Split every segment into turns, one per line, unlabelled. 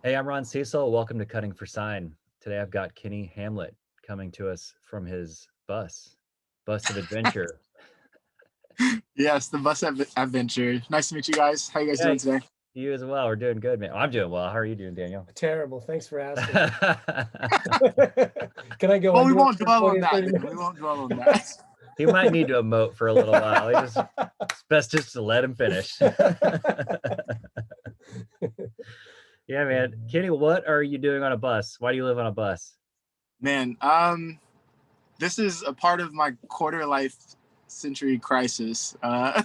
Hey, I'm Ron Cecil. Welcome to Cutting for Sign. Today I've got Kenny Hamlett coming to us from his bus of adventure.
Yes, the bus adventure. Nice to meet you guys. How you guys
Yeah,
doing today?
you as well. We're doing good, man. I'm doing well. How are you doing, Daniel?
Terrible. Thanks for asking. Can I go
Well, we
into it
won't
for
dwell
20
on
or
that
30
then. We
minutes?
won't dwell on that.
He might need to emote for a little while. It's best just to let him finish. Yeah, man. Kenny, what are you doing on a bus? Why do you live on a bus?
Man, this is a part of my quarter life century crisis. I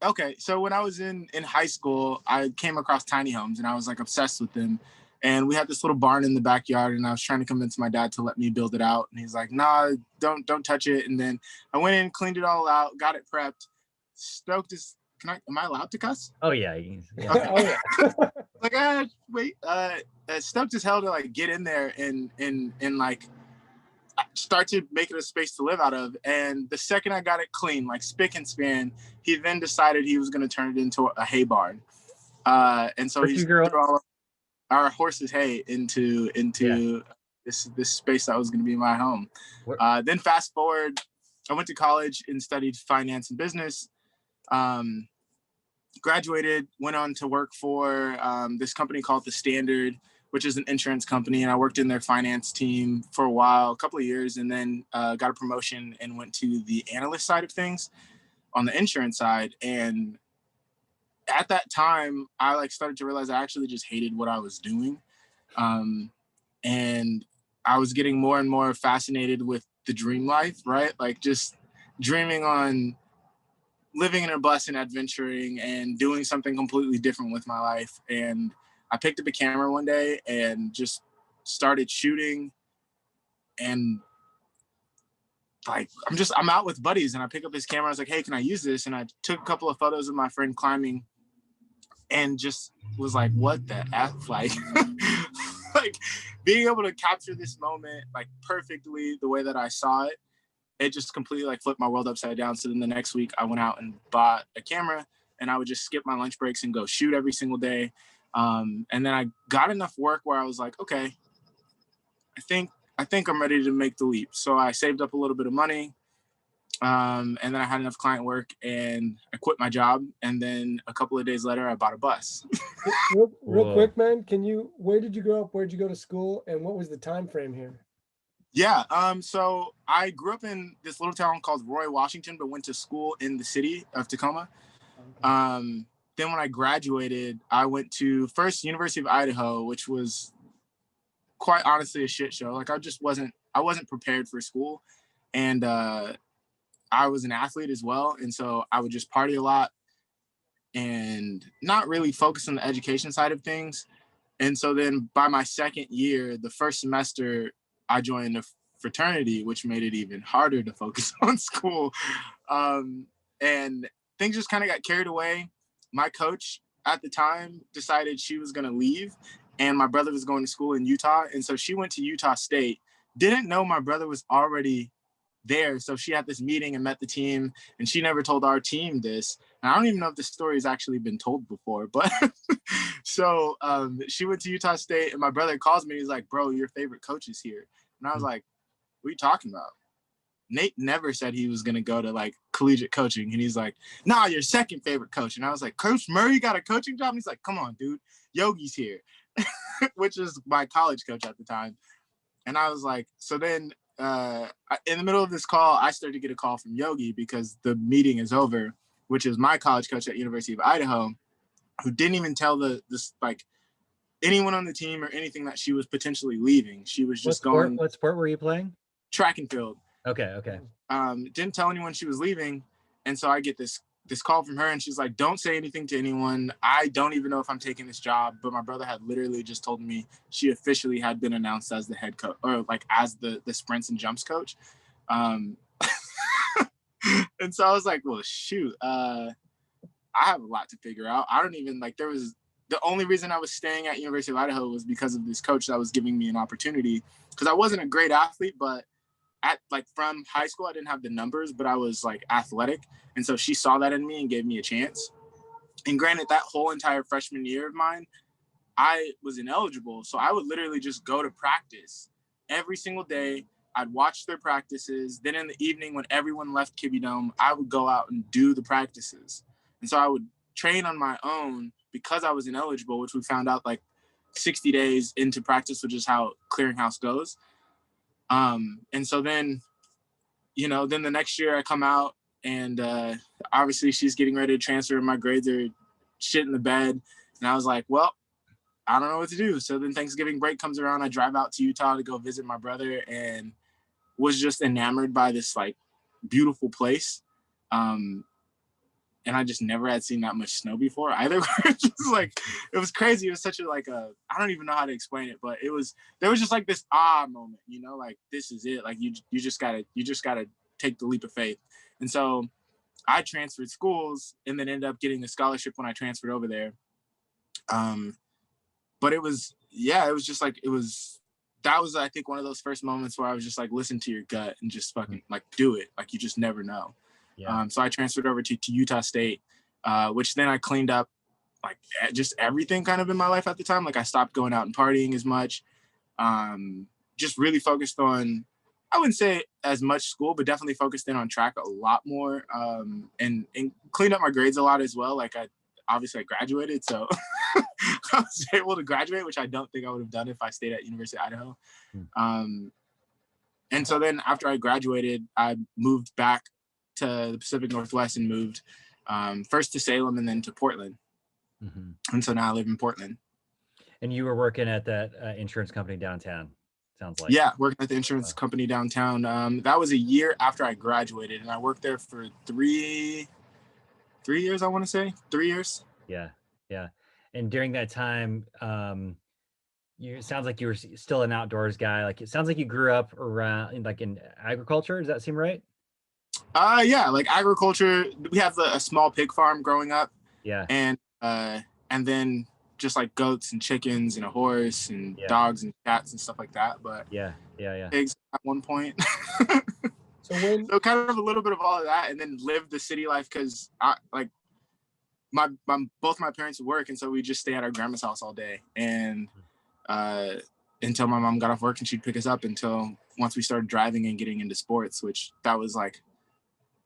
okay, so when I was in high school, I came across tiny homes and I was like obsessed with them. And we had this little barn in the backyard, and I was trying to convince my dad to let me build it out. And he's like, "Nah, don't touch it." And then I went in, cleaned it all out, got it prepped, stoked as am I allowed to cuss?
Oh yeah, yeah.
Okay.
Oh, yeah.
Like wait, stoked as hell to like get in there and like start to make it a space to live out of. And the second I got it clean, like spick and span, he then decided he was going to turn it into a hay barn. And so
Where'd
he
you grow up?
threw all our horses' hay into
Yeah.
this space that was going to be my home. Then fast forward, I went to college and studied finance and business. Graduated, went on to work for this company called The Standard, which is an insurance company. And I worked in their finance team for a while, a couple of years, and then got a promotion and went to the analyst side of things on the insurance side. And at that time, I like started to realize I actually just hated what I was doing. And I was getting more and more fascinated with the dream life, right? Like just dreaming on living in a bus and adventuring and doing something completely different with my life. And I picked up a camera one day and just started shooting. And like, I'm out with buddies and I pick up this camera. I was like, "Hey, can I use this?" And I took a couple of photos of my friend climbing and just was like, what the F? Like, like being able to capture this moment like perfectly the way that I saw it, it just completely like flipped my world upside down. So then the next week I went out and bought a camera and I would just skip my lunch breaks and go shoot every single day. And then I got enough work where I was like, okay, I think I'm ready to make the leap. So I saved up a little bit of money. And then I had enough client work and I quit my job. And then a couple of days later, I bought a bus.
Real quick, man. Where did you grow up? Where did you go to school? And what was the time frame here?
Yeah. So I grew up in this little town called Roy, Washington, but went to school in the city of Tacoma. Then when I graduated, I went to first University of Idaho, which was quite honestly a shit show. Like I wasn't prepared for school. And I was an athlete as well. And so I would just party a lot and not really focus on the education side of things. And so then by my second year, the first semester, I joined a fraternity, which made it even harder to focus on school. And things just kind of got carried away. My coach at the time decided she was going to leave and my brother was going to school in Utah. And so she went to Utah State, didn't know my brother was already there. So she had this meeting and met the team and she never told our team this. And I don't even know if this story has actually been told before, but so she went to Utah State and my brother calls me. He's like, "Bro, your favorite coach is here." And I was like, "What are you talking about?" Nate never said he was going to go to like collegiate coaching. And he's like, "Nah, your second favorite coach." And I was like, "Coach Murray got a coaching job?" And he's like, "Come on, dude, Yogi's here," which is my college coach at the time. And I was like, so then in the middle of this call, I started to get a call from Yogi because the meeting is over, which is my college coach at University of Idaho, who didn't even tell this like anyone on the team or anything that she was potentially leaving. She was just going.
What sport were you playing?
Track and field.
Okay.
Didn't tell anyone she was leaving. And so I get this call from her and she's like, "Don't say anything to anyone. I don't even know if I'm taking this job." But my brother had literally just told me she officially had been announced as the head coach or like as the sprints and jumps coach. And so I was like, well, shoot, I have a lot to figure out. I don't even like, the only reason I was staying at University of Idaho was because of this coach that was giving me an opportunity, because I wasn't a great athlete, but at like from high school, I didn't have the numbers, but I was like athletic. And so she saw that in me and gave me a chance. And granted, that whole entire freshman year of mine, I was ineligible. So I would literally just go to practice every single day. I'd watch their practices. Then in the evening, when everyone left Kibby Dome, I would go out and do the practices. And so I would train on my own because I was ineligible, which we found out like 60 days into practice, which is how clearinghouse goes. And so then, then the next year I come out and obviously she's getting ready to transfer. My grades are shit in the bed. And I was like, well, I don't know what to do. So then Thanksgiving break comes around. I drive out to Utah to go visit my brother and was just enamored by this like beautiful place. And I just never had seen that much snow before either. Just like, it was crazy. It was such a, I don't even know how to explain it, but there was just like this moment, like this is it. Like you just gotta take the leap of faith. And so I transferred schools and then ended up getting a scholarship when I transferred over there. But that was, I think, one of those first moments where I was just like, listen to your gut and just fucking like do it. Like you just never know. Yeah. So I transferred over to Utah State, which then I cleaned up like just everything kind of in my life at the time. Like I stopped going out and partying as much. Just really focused on, I wouldn't say as much school, but definitely focused in on track a lot more, and cleaned up my grades a lot as well. Like I graduated, so I was able to graduate, which I don't think I would have done if I stayed at University of Idaho. And so then after I graduated, I moved back to the Pacific Northwest and moved first to Salem and then to Portland. Mm-hmm. And so now I live in Portland.
And you were working at that insurance company downtown, sounds like.
Yeah, working at the insurance company downtown. That was a year after I graduated, and I worked there for 3 years, I want to say. 3 years.
Yeah. And during that time, it sounds like you were still an outdoors guy. Like it sounds like you grew up around in agriculture. Does that seem right?
Yeah, like agriculture. We have a small pig farm growing up.
Yeah.
And then just like goats and chickens and a horse and dogs and cats and stuff like that. But
yeah.
Pigs at one point.
So
kind of a little bit of all of that, and then live the city life because both my parents work, and so we just stay at our grandma's house all day, and until my mom got off work, and she'd pick us up until once we started driving and getting into sports, which that was like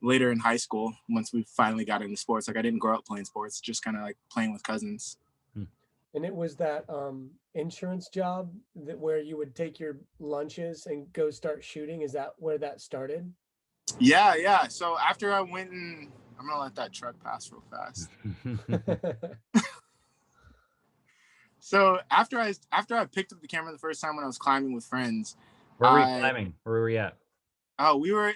later in high school once we finally got into sports. Like I didn't grow up playing sports, just kind of like playing with cousins.
And it was that insurance job where you would take your lunches and go start shooting. Is that where that started?
Yeah. So after I went and I'm gonna let that truck pass real fast. So after I picked up the camera the first time when I was climbing with friends.
Where were you climbing? Where were we at?
Oh, we were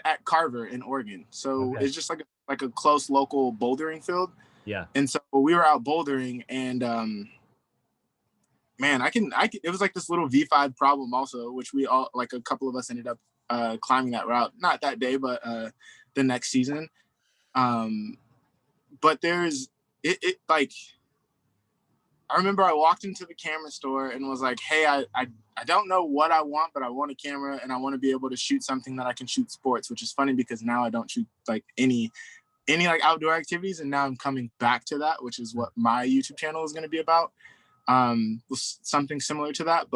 at Carver in Oregon. So It's just like a close local bouldering field.
Yeah.
And so we were out bouldering, and man, it was like this little V5 problem also, which we all, like a couple of us ended up climbing that route. Not that day, but the next season. But there's it like, I remember I walked into the camera store and was like, hey, I don't know what I want, but I want a camera and I want to be able to shoot something that I can shoot sports, which is funny because now I don't shoot like any like outdoor activities. And now I'm coming back to that, which is what my YouTube channel is going to be about. Something similar to that.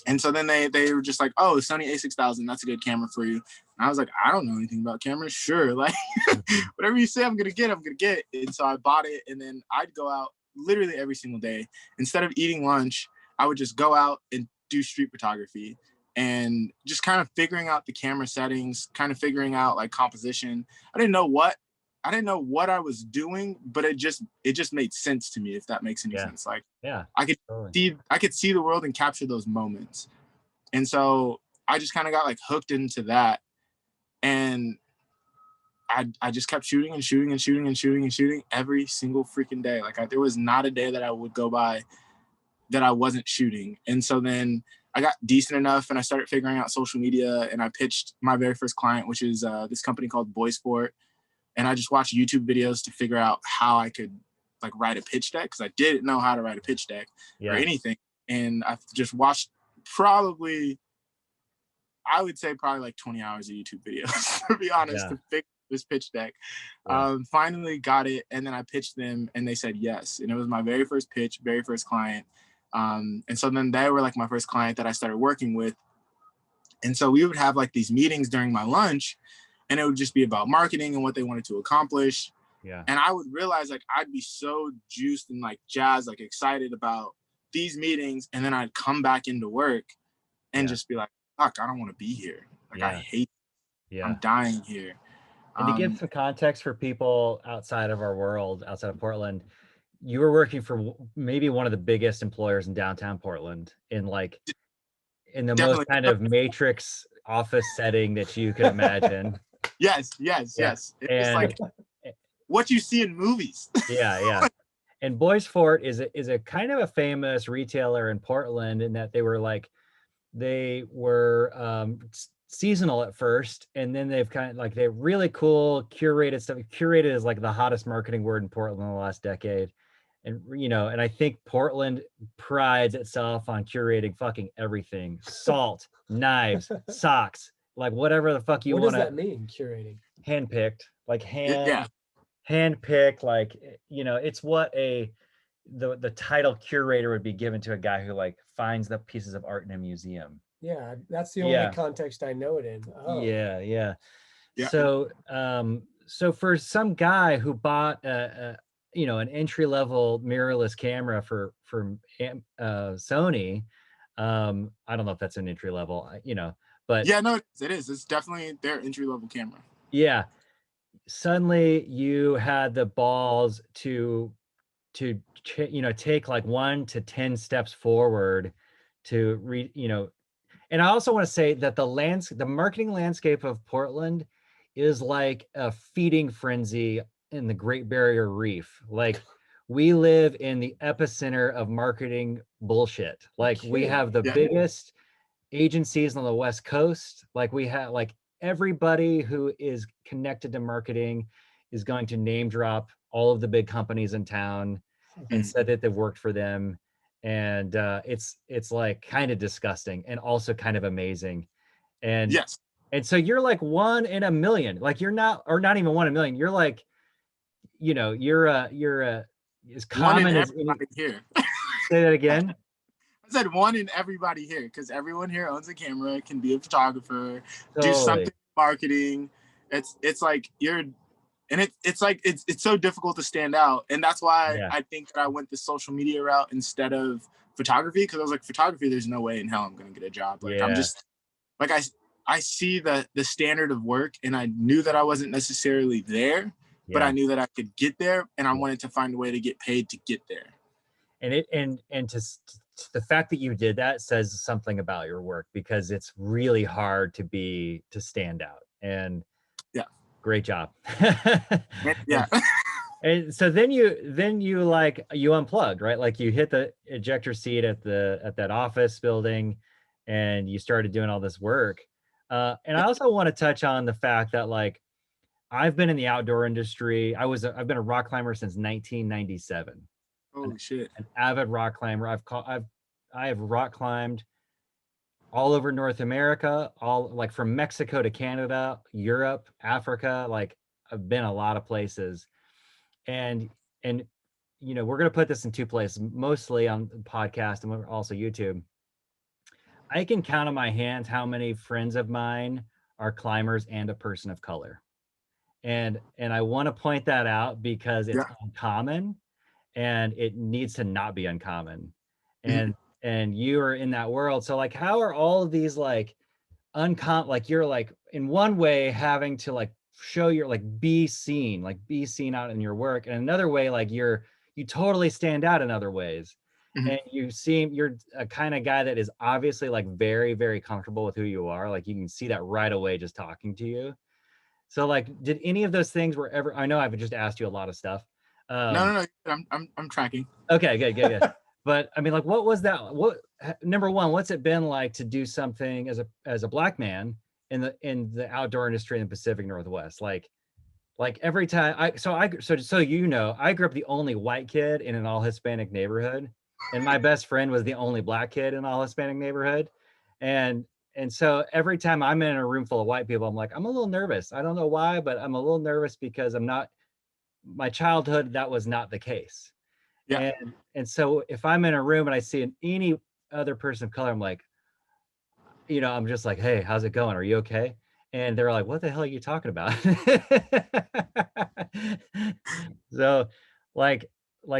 And so then they were just like, oh, Sony A6000, that's a good camera for you. And I was like, I don't know anything about cameras. Sure. Like whatever you say I'm going to get. And so I bought it, and then I'd go out literally every single day. Instead of eating lunch, I would just go out and do street photography and just kind of figuring out the camera settings, kind of figuring out like composition. I didn't know what I was doing, but it just made sense to me, if that makes any sense. Like, I could see the world and capture those moments. And so I just kind of got like hooked into that. And I just kept shooting every single freaking day. Like there was not a day that I would go by that I wasn't shooting. And so then I got decent enough and I started figuring out social media, and I pitched my very first client, which is this company called Boy Sport. And I just watched YouTube videos to figure out how I could like write a pitch deck, because I didn't know how to write a pitch deck or anything. And I just watched I would say probably like 20 hours of YouTube videos, to be honest, to this pitch deck.
Yeah.
Finally got it, and then I pitched them, and they said yes. And it was my very first pitch, very first client. And so then they were like my first client that I started working with. And so we would have like these meetings during my lunch, and it would just be about marketing and what they wanted to accomplish.
Yeah.
And I would realize like I'd be so juiced and like jazzed, like excited about these meetings, and then I'd come back into work and just be like, fuck, I don't want to be here. Like I hate it. I'm dying here.
And to give some context for people outside of our world, outside of Portland, you were working for maybe one of the biggest employers in downtown Portland in the
Definitely.
most kind of matrix office setting that you could imagine.
Yes. It's like what you see in movies.
Yeah. And Boys Fort is a kind of a famous retailer in Portland in that they were seasonal at first, and then they've kind of like they're really cool curated stuff. Curated is like the hottest marketing word in Portland in the last decade. And and I think Portland prides itself on curating fucking everything. Salt, knives, socks, like whatever the fuck you want.
What does that mean, curating?
Handpicked, like handpicked, like it's what the title curator would be given to a guy who like finds the pieces of art in a museum.
Yeah, that's the only context I know it in. Oh.
Yeah. So so for some guy who bought an entry-level mirrorless camera from Sony, I don't know if that's an entry level, but
yeah, no, it is. It's definitely their entry-level camera.
Yeah. Suddenly you had the balls to take like 1 to 10 steps forward to and I also want to say that the marketing landscape of Portland is like a feeding frenzy in the Great Barrier Reef. Like we live in the epicenter of marketing bullshit. Like we have the biggest agencies on the West Coast. Like we have like everybody who is connected to marketing is going to name drop all of the big companies in town and said that they've worked for them. And it's like kind of disgusting and also kind of amazing. And
yes.
And so you're like 1 in a million. Like you're not, or not even 1 in a million. You're like, you're as common as
everybody here.
Say that again.
I said 1 in everybody here, because everyone here owns a camera, can be a photographer, do something marketing. It's like it's so difficult to stand out, and that's why I think that I went the social media route instead of photography, because I was like, photography, there's no way in hell I'm gonna get a job. Like I'm just like I see the standard of work, and I knew that I wasn't necessarily there, but I knew that I could get there, and I wanted to find a way to get paid to get there.
And the fact that you did that says something about your work, because it's really hard to stand out. And great job. And so then you unplugged, right? Like you hit the ejector seat at that office building, and you started doing all this work. And I also want to touch on the fact that like I've been in the outdoor industry. I've been a rock climber since 1997.
Holy shit!
An avid rock climber. I have rock climbed all over North America, all like from Mexico to Canada, Europe, Africa. Like I've been a lot of places, and we're gonna put this in 2 places, mostly on the podcast and also YouTube. I can count on my hands how many friends of mine are climbers and a person of color, and I want to point that out because it's uncommon, and it needs to not be uncommon. And you are in that world. So like, how are all of these like like you're like in one way having to like show your like be seen out in your work, and another way like you totally stand out in other ways. And you're a kind of guy that is obviously like very, very comfortable with who you are. Like you can see that right away just talking to you. So like, did any of those things I know I've just asked you a lot of stuff.
No. I'm tracking.
Okay, good. But I mean, like, what was that? Number one, what's it been like to do something as a black man in the outdoor industry in the Pacific Northwest? Like every time I grew up the only white kid in an all Hispanic neighborhood, and my best friend was the only black kid in an all Hispanic neighborhood, and and so every time I'm in a room full of white people, I'm like, I'm a little nervous. I don't know why, but I'm a little nervous because my childhood, that was not the case.
Yeah.
And so if I'm in a room and I see any other person of color, I'm like, I'm just like, hey, how's it going? Are you okay? And they're like, what the hell are you talking about? So like,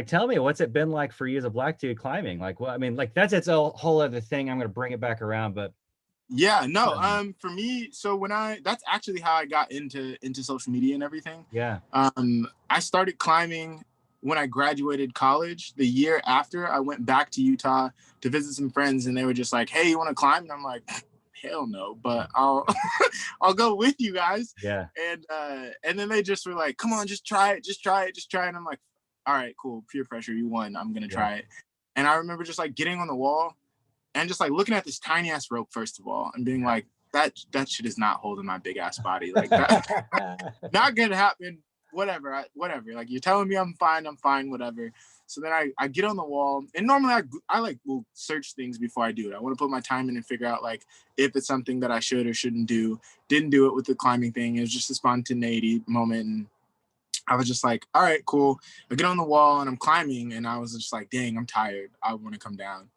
tell me, what's it been like for you as a Black dude climbing? Like, well, I mean, like that's its a whole other thing. I'm going to bring it back around, but
Yeah, no, for me, so that's actually how I got into social media and everything.
yeah.
I started climbing when I graduated college. The year after, I went back to Utah to visit some friends, and they were just like, "Hey, you want to climb?" And I'm like, "Hell no," but I'll I'll go with you guys.
Yeah.
And then they just were like, "Come on, just try it, just try it, just try it." And I'm like, "All right, cool, peer pressure, you won. I'm gonna try it." And I remember just like getting on the wall and just like looking at this tiny ass rope first of all and being like, that shit is not holding my big ass body, like that. Not gonna happen. Whatever, whatever. Like, you're telling me I'm fine, whatever. So then I get on the wall, and normally I like will search things before I do it. I want to put my time in and figure out like if it's something that I should or shouldn't do. Didn't do it with the climbing thing. It was just a spontaneity moment, and I was just like, all right, cool. I get on the wall and I'm climbing, and I was just like, dang, I'm tired. I want to come down.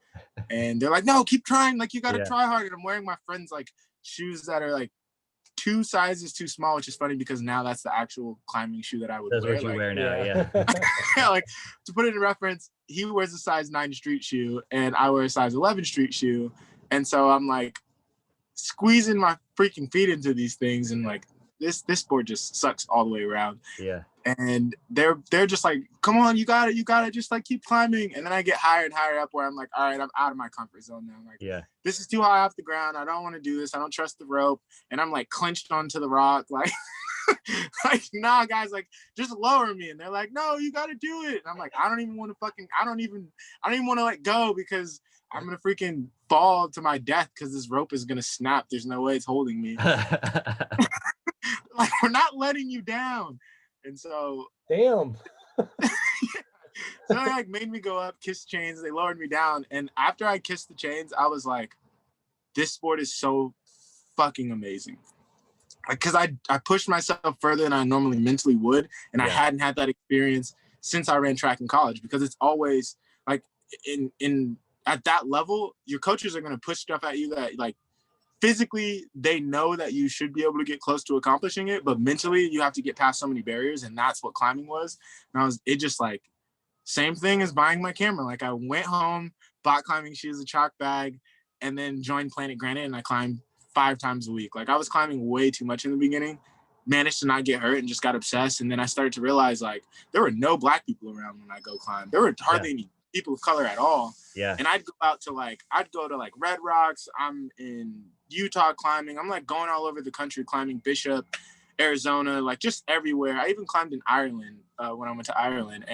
And they're like, no, keep trying. Like, you got to try hard. And I'm wearing my friend's like shoes that are like 2 sizes too small, which is funny because now that's the actual climbing shoe that I would
That's
wear.
what you
like,
wear now, yeah.
yeah, like, to put it in reference, he wears a size 9 street shoe and I wear a size 11 street shoe. And so I'm like squeezing my freaking feet into these things, and like this sport just sucks all the way around.
Yeah.
And they're just like, come on, you got it, just like keep climbing. And then I get higher and higher up where I'm like, all right, I'm out of my comfort zone now. I'm like,
Yeah.
This is too high off the ground. I don't want to do this. I don't trust the rope. And I'm like clenched onto the rock, like like, nah, guys, like, just lower me. And they're like, no, you got to do it. And I'm like, I don't even want to let go because I'm going to freaking fall to my death because this rope is going to snap. There's no way it's holding me. Like, we're not letting you down. And so,
damn.
So they like made me go up, kiss chains. They lowered me down. And after I kissed the chains, I was like, this sport is so fucking amazing. Like, because I pushed myself further than I normally mentally would. And I hadn't had that experience since I ran track in college, because it's always like in at that level, your coaches are going to push stuff at you that like physically they know that you should be able to get close to accomplishing it, but mentally you have to get past so many barriers. And that's what climbing was. And it just like, same thing as buying my camera. Like, I went home, bought climbing shoes, a chalk bag, and then joined Planet Granite, and I climbed 5 times a week. Like, I was climbing way too much in the beginning, managed to not get hurt, and just got obsessed. And then I started to realize, like, there were no Black people around when I go climb. There were hardly any people of color at all.
Yeah.
And I'd go to Red Rocks. I'm in Utah climbing. I'm like going all over the country climbing, Bishop, Arizona, like just everywhere. I even climbed in Ireland when I went to Ireland.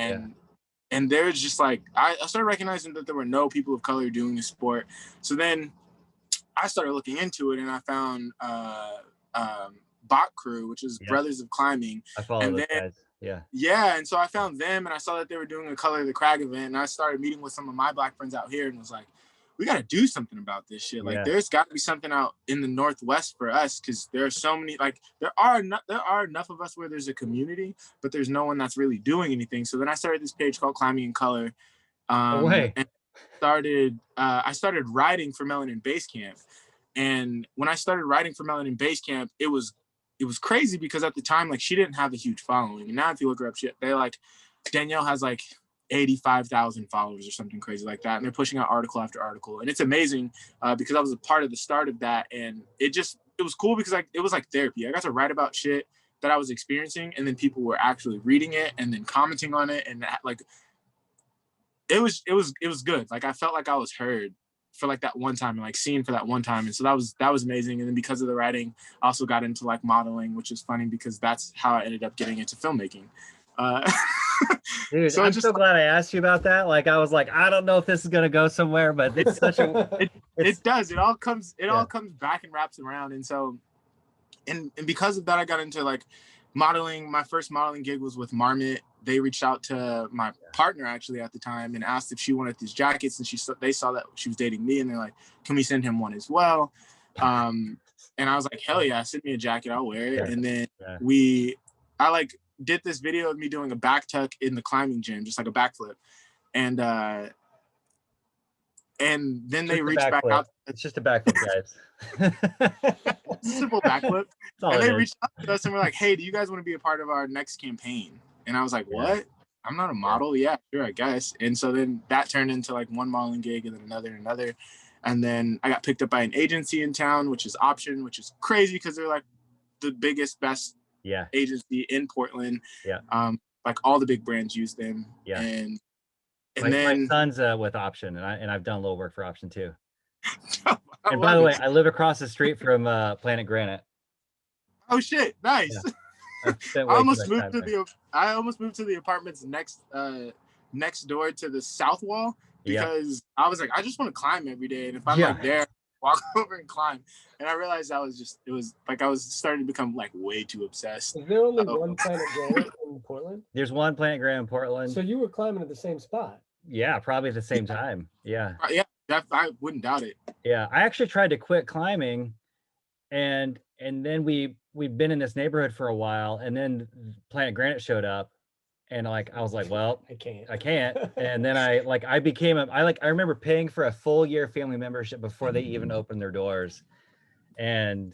And there's just like, I started recognizing that there were no people of color doing this sport. So then I started looking into it, and I found Bach Crew, which is Brothers of Climbing.
I follow those guys. Yeah.
Yeah. And so I found them, and I saw that they were doing a Color of the Crag event. And I started meeting with some of my Black friends out here and was like, we got to do something about this shit. Like, there's got to be something out in the Northwest for us, because there are so many, like, there are enough of us where there's a community, but there's no one that's really doing anything. So then I started this page called Climbing in Color. And I started writing for Melanin Base Camp. And when I started writing for Melanin Base Camp, it was crazy, because at the time, like, she didn't have a huge following. And now if you look her up, they like, Danielle has like 85,000 followers or something crazy like that. And they're pushing out article after article. And it's amazing because I was a part of the start of that. And it was cool because it was like therapy. I got to write about shit that I was experiencing, and then people were actually reading it and then commenting on it. And like, it was good. Like, I felt like I was heard for like that one time, and like seen for that one time. And so that was amazing. And then because of the writing, I also got into like modeling, which is funny because that's how I ended up getting into filmmaking.
Dude, I'm so glad I asked you about that. Like, I was like, I don't know if this is gonna go somewhere, but it's such a
it does. It all comes back and wraps around. And so and because of that, I got into like modeling. My first modeling gig was with Marmot. They reached out to my partner actually at the time and asked if she wanted these jackets, and they saw that she was dating me, and they're like, can we send him one as well? And I was like, hell yeah, send me a jacket, I'll wear it.
Yeah.
And then
Yeah.
I like did this video of me doing a back tuck in the climbing gym, just like a backflip. And then they reached back out.
It's just a backflip, guys.
Simple backflip. And they reached out to us and were like, hey, do you guys want to be a part of our next campaign? And I was like, what? I'm not a model. Yeah, sure, I guess. And so then that turned into like one modeling gig and then another. And then I got picked up by an agency in town, which is Option, which is crazy because they're like the biggest, best agency in Portland.
Yeah.
Like all the big brands use them.
Yeah.
And
my son's with Option, and I've done a little work for Option too. And by the way, I live across the street from Planet Granite.
Oh shit! Nice.
Yeah. I almost moved
to the apartments next door to the south wall because I was like, I just want to climb every day, and if I'm like there, walk over and climb. And I realized it was like I was starting to become like way too obsessed.
Is there only one Planet Granite in Portland?
There's one Planet Granite in Portland.
So you were climbing at the same spot?
Yeah, probably at the same time. Yeah.
Yeah, I wouldn't doubt it.
Yeah, I actually tried to quit climbing, and then we've been in this neighborhood for a while, and then Planet Granite showed up, and like I was like, well, I can't. And then I remember paying for a full year family membership before they even opened their doors. And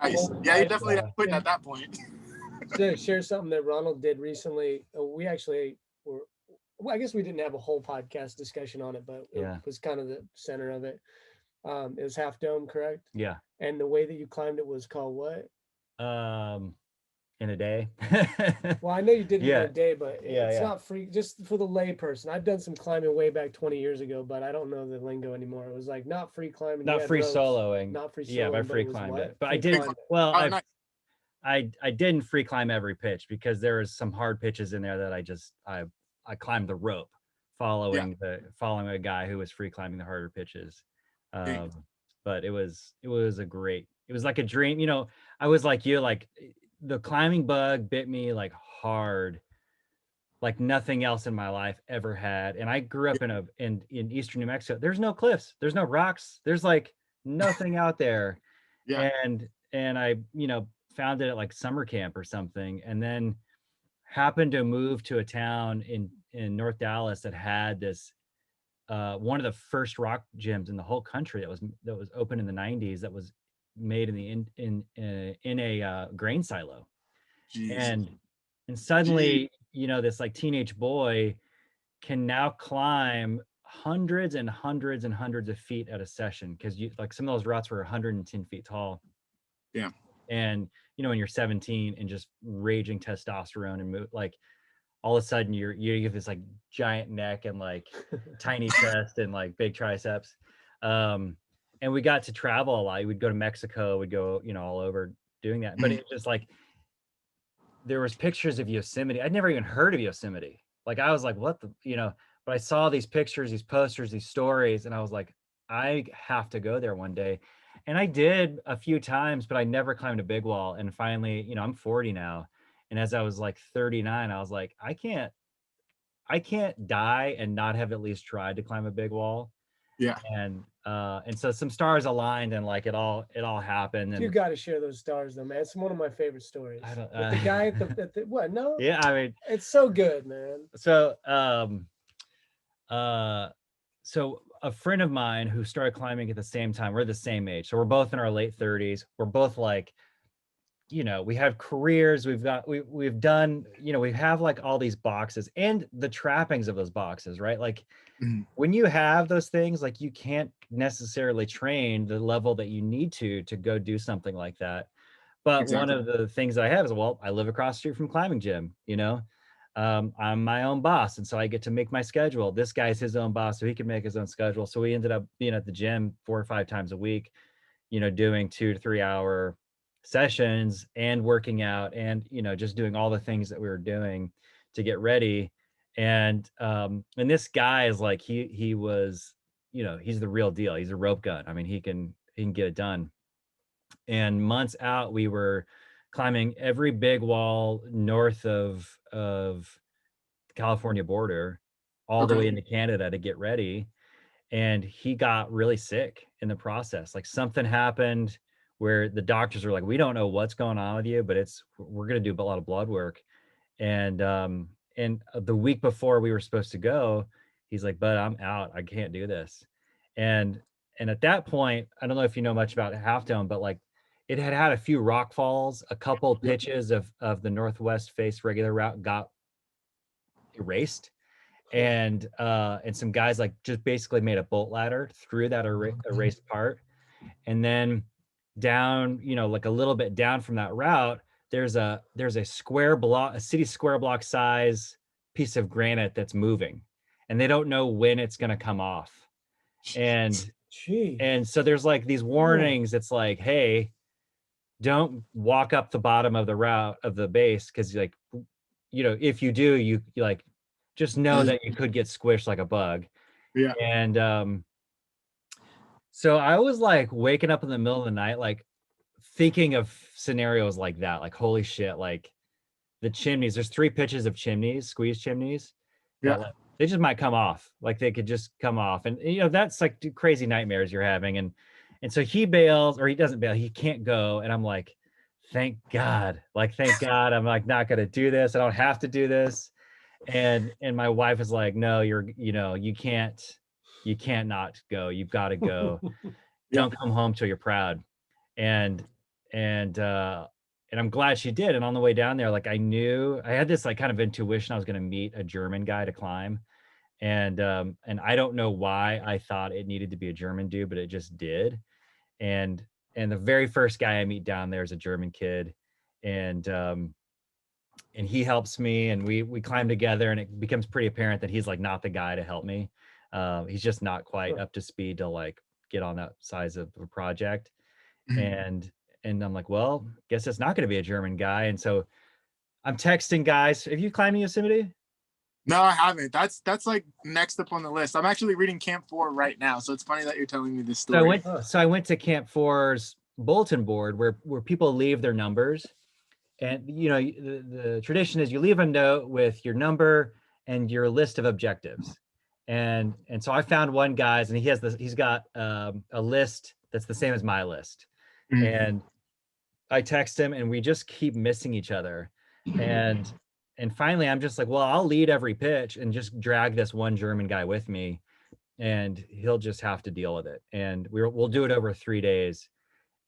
nice. Yeah, you definitely have to quit at that point.
To share something that Ronald did recently, we actually were, well, I guess we didn't have a whole podcast discussion on it, but it was kind of the center of it. It was Half Dome, correct?
Yeah.
And the way that you climbed it was called what?
In a day.
Well, I know you did it in a day, but it's not free. Just for the lay person, I've done some climbing way back 20 years ago, but I don't know the lingo anymore. It was like not free climbing,
not free
ropes,
soloing.
not free soloing.
Yeah, by free climbed it. But
free
I did. Well,
nice.
I didn't free climb every pitch because there was some hard pitches in there that I climbed the rope, following a guy who was free climbing the harder pitches. But it was like a dream. You know, I was like you, like the climbing bug bit me like hard, like nothing else in my life ever had. And I grew up in eastern New Mexico. There's no cliffs, there's no rocks, there's like nothing out there. And I, found it at like summer camp or something, and then happened to move to a town in North Dallas that had this one of the first rock gyms in the whole country that was open in the 90s, that was made in a grain silo.
Jeez.
And suddenly, this like teenage boy can now climb hundreds and hundreds and hundreds of feet at a session, because like some of those routes were 110 feet tall.
Yeah.
And when you're 17 and just raging testosterone and like all of a sudden you have this like giant neck and like tiny chest and like big triceps. And we got to travel a lot. We'd go to Mexico, we'd go, all over doing that. But it just like, there was pictures of Yosemite. I'd never even heard of Yosemite. Like I was like, what the, but I saw these pictures, these posters, these stories, and I was like, I have to go there one day. And I did a few times, but I never climbed a big wall. And finally, I'm 40 now. And as I was like 39, I was like, I can't die and not have at least tried to climb a big wall.
Yeah.
And so some stars aligned, and like it all happened. And
you got to share those stars though, man. It's one of my favorite stories.
I don't,
with the guy at the what? No.
Yeah, I mean,
it's so good, man.
So so a friend of mine who started climbing at the same time, we're the same age, so we're both in our late 30s. We're both like, we have careers, we've done, we have like all these boxes and the trappings of those boxes, right? Like when you have those things, like you can't necessarily train the level that you need to go do something like that. But one of the things that I have is, well, I live across the street from climbing gym, I'm my own boss. And so I get to make my schedule. This guy's his own boss, so he can make his own schedule. So we ended up being at the gym 4 or 5 times a week, doing 2 to 3 hour sessions and working out and, just doing all the things that we were doing to get ready. And this guy is like, he was, he's the real deal. He's a rope gun. I mean, he can get it done. And months out, we were climbing every big wall north of the California border, all the way into Canada to get ready. and he got really sick in the process. Like something happened where the doctors were like, we don't know what's going on with you, but we're going to do a lot of blood work. And the week before we were supposed to go, he's like, but I'm out. I can't do this. And at that point, I don't know if you know much about Half Dome, but like it had had a few rock falls, a couple pitches of the northwest face regular route got erased. And some guys like just basically made a bolt ladder through that erased part. And then down, like a little bit down from that route, there's a square block, a city square block size piece of granite that's moving, and they don't know when it's going to come off. And so there's like these warnings. It's like, hey, don't walk up the bottom of the route of the base, because like, if you do, you like just know that you could get squished like a bug.
Yeah.
And so I was like waking up in the middle of the night, like thinking of scenarios like that, like, holy shit, like the chimneys, there's 3 pitches of chimneys, squeeze chimneys.
Yeah.
Like, they just might come off. Like they could just come off. And that's like crazy nightmares you're having. And so he bails, or he doesn't bail, he can't go. And I'm like, thank God. Like, thank God I'm like not gonna do this. I don't have to do this. And my wife is like, no, you can't not go. You've got to go. Don't come home till you're proud. And I'm glad she did. And on the way down there, like I had this like kind of intuition I was going to meet a German guy to climb. And I don't know why I thought it needed to be a German dude, but it just did. And the very first guy I meet down there is a German kid. And he helps me, and we climb together, and it becomes pretty apparent that he's like not the guy to help me. He's just not quite up to speed to like get on that size of a project. And I'm like, well, guess it's not going to be a German guy. And so I'm texting guys. Have you climbed Yosemite?
No, I haven't. That's like next up on the list. I'm actually reading Camp 4 right now, so it's funny that you're telling me this story.
So I went to Camp 4's bulletin board where people leave their numbers. And the tradition is you leave a note with your number and your list of objectives. And so I found one guy's, and he's got a list that's the same as my list. And I text him, and we just keep missing each other. And finally I'm just like, well, I'll lead every pitch and just drag this one German guy with me, and he'll just have to deal with it. And we'll do it over 3 days.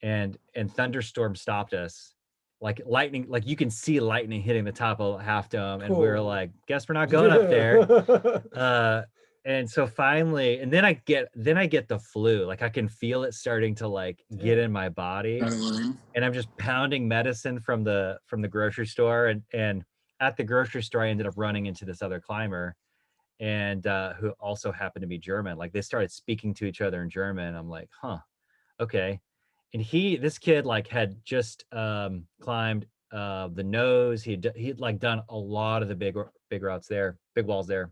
And thunderstorm stopped us. Like lightning, like you can see lightning hitting the top of Half Dome. And we were like, guess we're not going up there. And so finally, and then I get the flu. Like I can feel it starting to like get in my body. And I'm just pounding medicine from the grocery store. And at the grocery store, I ended up running into this other climber, and who also happened to be German. Like they started speaking to each other in German. I'm like, huh, okay. And this kid like had just climbed the nose. He'd like done a lot of the big routes there, big walls there.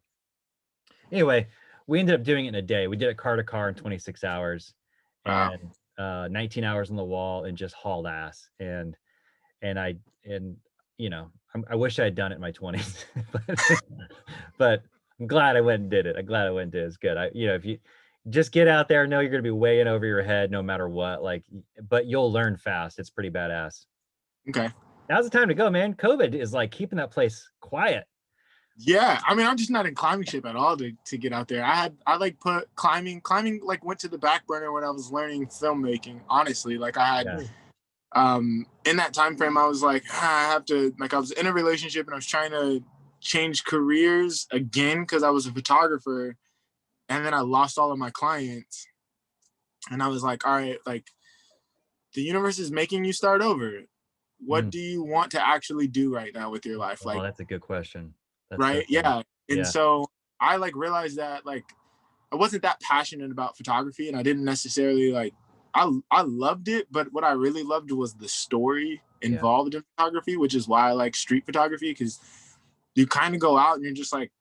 Anyway, we ended up doing it in a day. We did it car to car in 26 hours. Wow. And 19 hours on the wall, and just hauled ass. And I wish I had done it in my 20s, but I'm glad I went and did it. It's good. If you just get out there, know you're going to be way in over your head no matter what, but you'll learn fast. It's pretty badass.
Okay.
Now's the time to go, man. COVID is like keeping that place quiet.
Yeah. I mean, I'm just not in climbing shape at all to get out there. I put climbing like went to the back burner when I was learning filmmaking, honestly. Like I had, in that time frame, I was like, I have to, like I was in a relationship and I was trying to change careers again because I was a photographer. And then I lost all of my clients. And I was like, all right, like the universe is making you start over. What do you want to actually do right now with your life? Like,
that's a good question.
Right. Yeah. And so I like realized that like I wasn't that passionate about photography, and I didn't necessarily like, I loved it, but what I really loved was the story involved in photography, which is why I like street photography, because you kind of go out and you're just like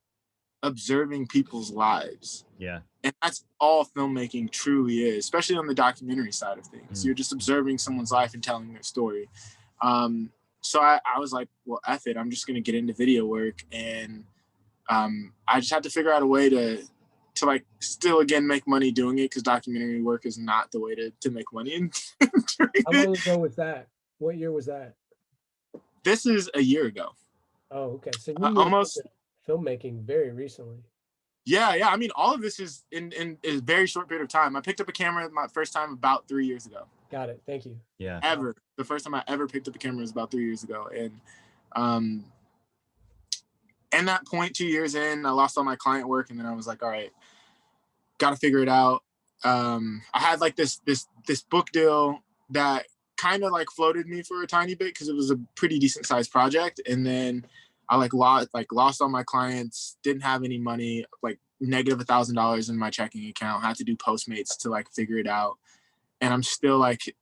observing people's lives.
Yeah.
And that's all filmmaking truly is, especially on the documentary side of things. You're just observing someone's life and telling their story. So I was like, well, F it. I'm just going to get into video work. And I just had to figure out a way to to like still again make money doing it, because documentary work is not the way to make money.
How long ago was that? What year was that?
This is a year ago.
Oh, okay. So you moved
Almost.
into filmmaking very recently.
Yeah. I mean, all of this is in a very short period of time. I picked up a camera my first time about 3 years ago.
Got it. Thank you.
Yeah.
Ever. The first time I ever picked up a camera was about 3 years ago. And that point, 2 years in, I lost all my client work, and then I was like, all right, got to figure it out. I had like this book deal that kind of like floated me for a tiny bit because it was a pretty decent sized project, and then I lost all my clients, didn't have any money, like negative $1,000 in my checking account, had to do Postmates to like figure it out, and I'm still like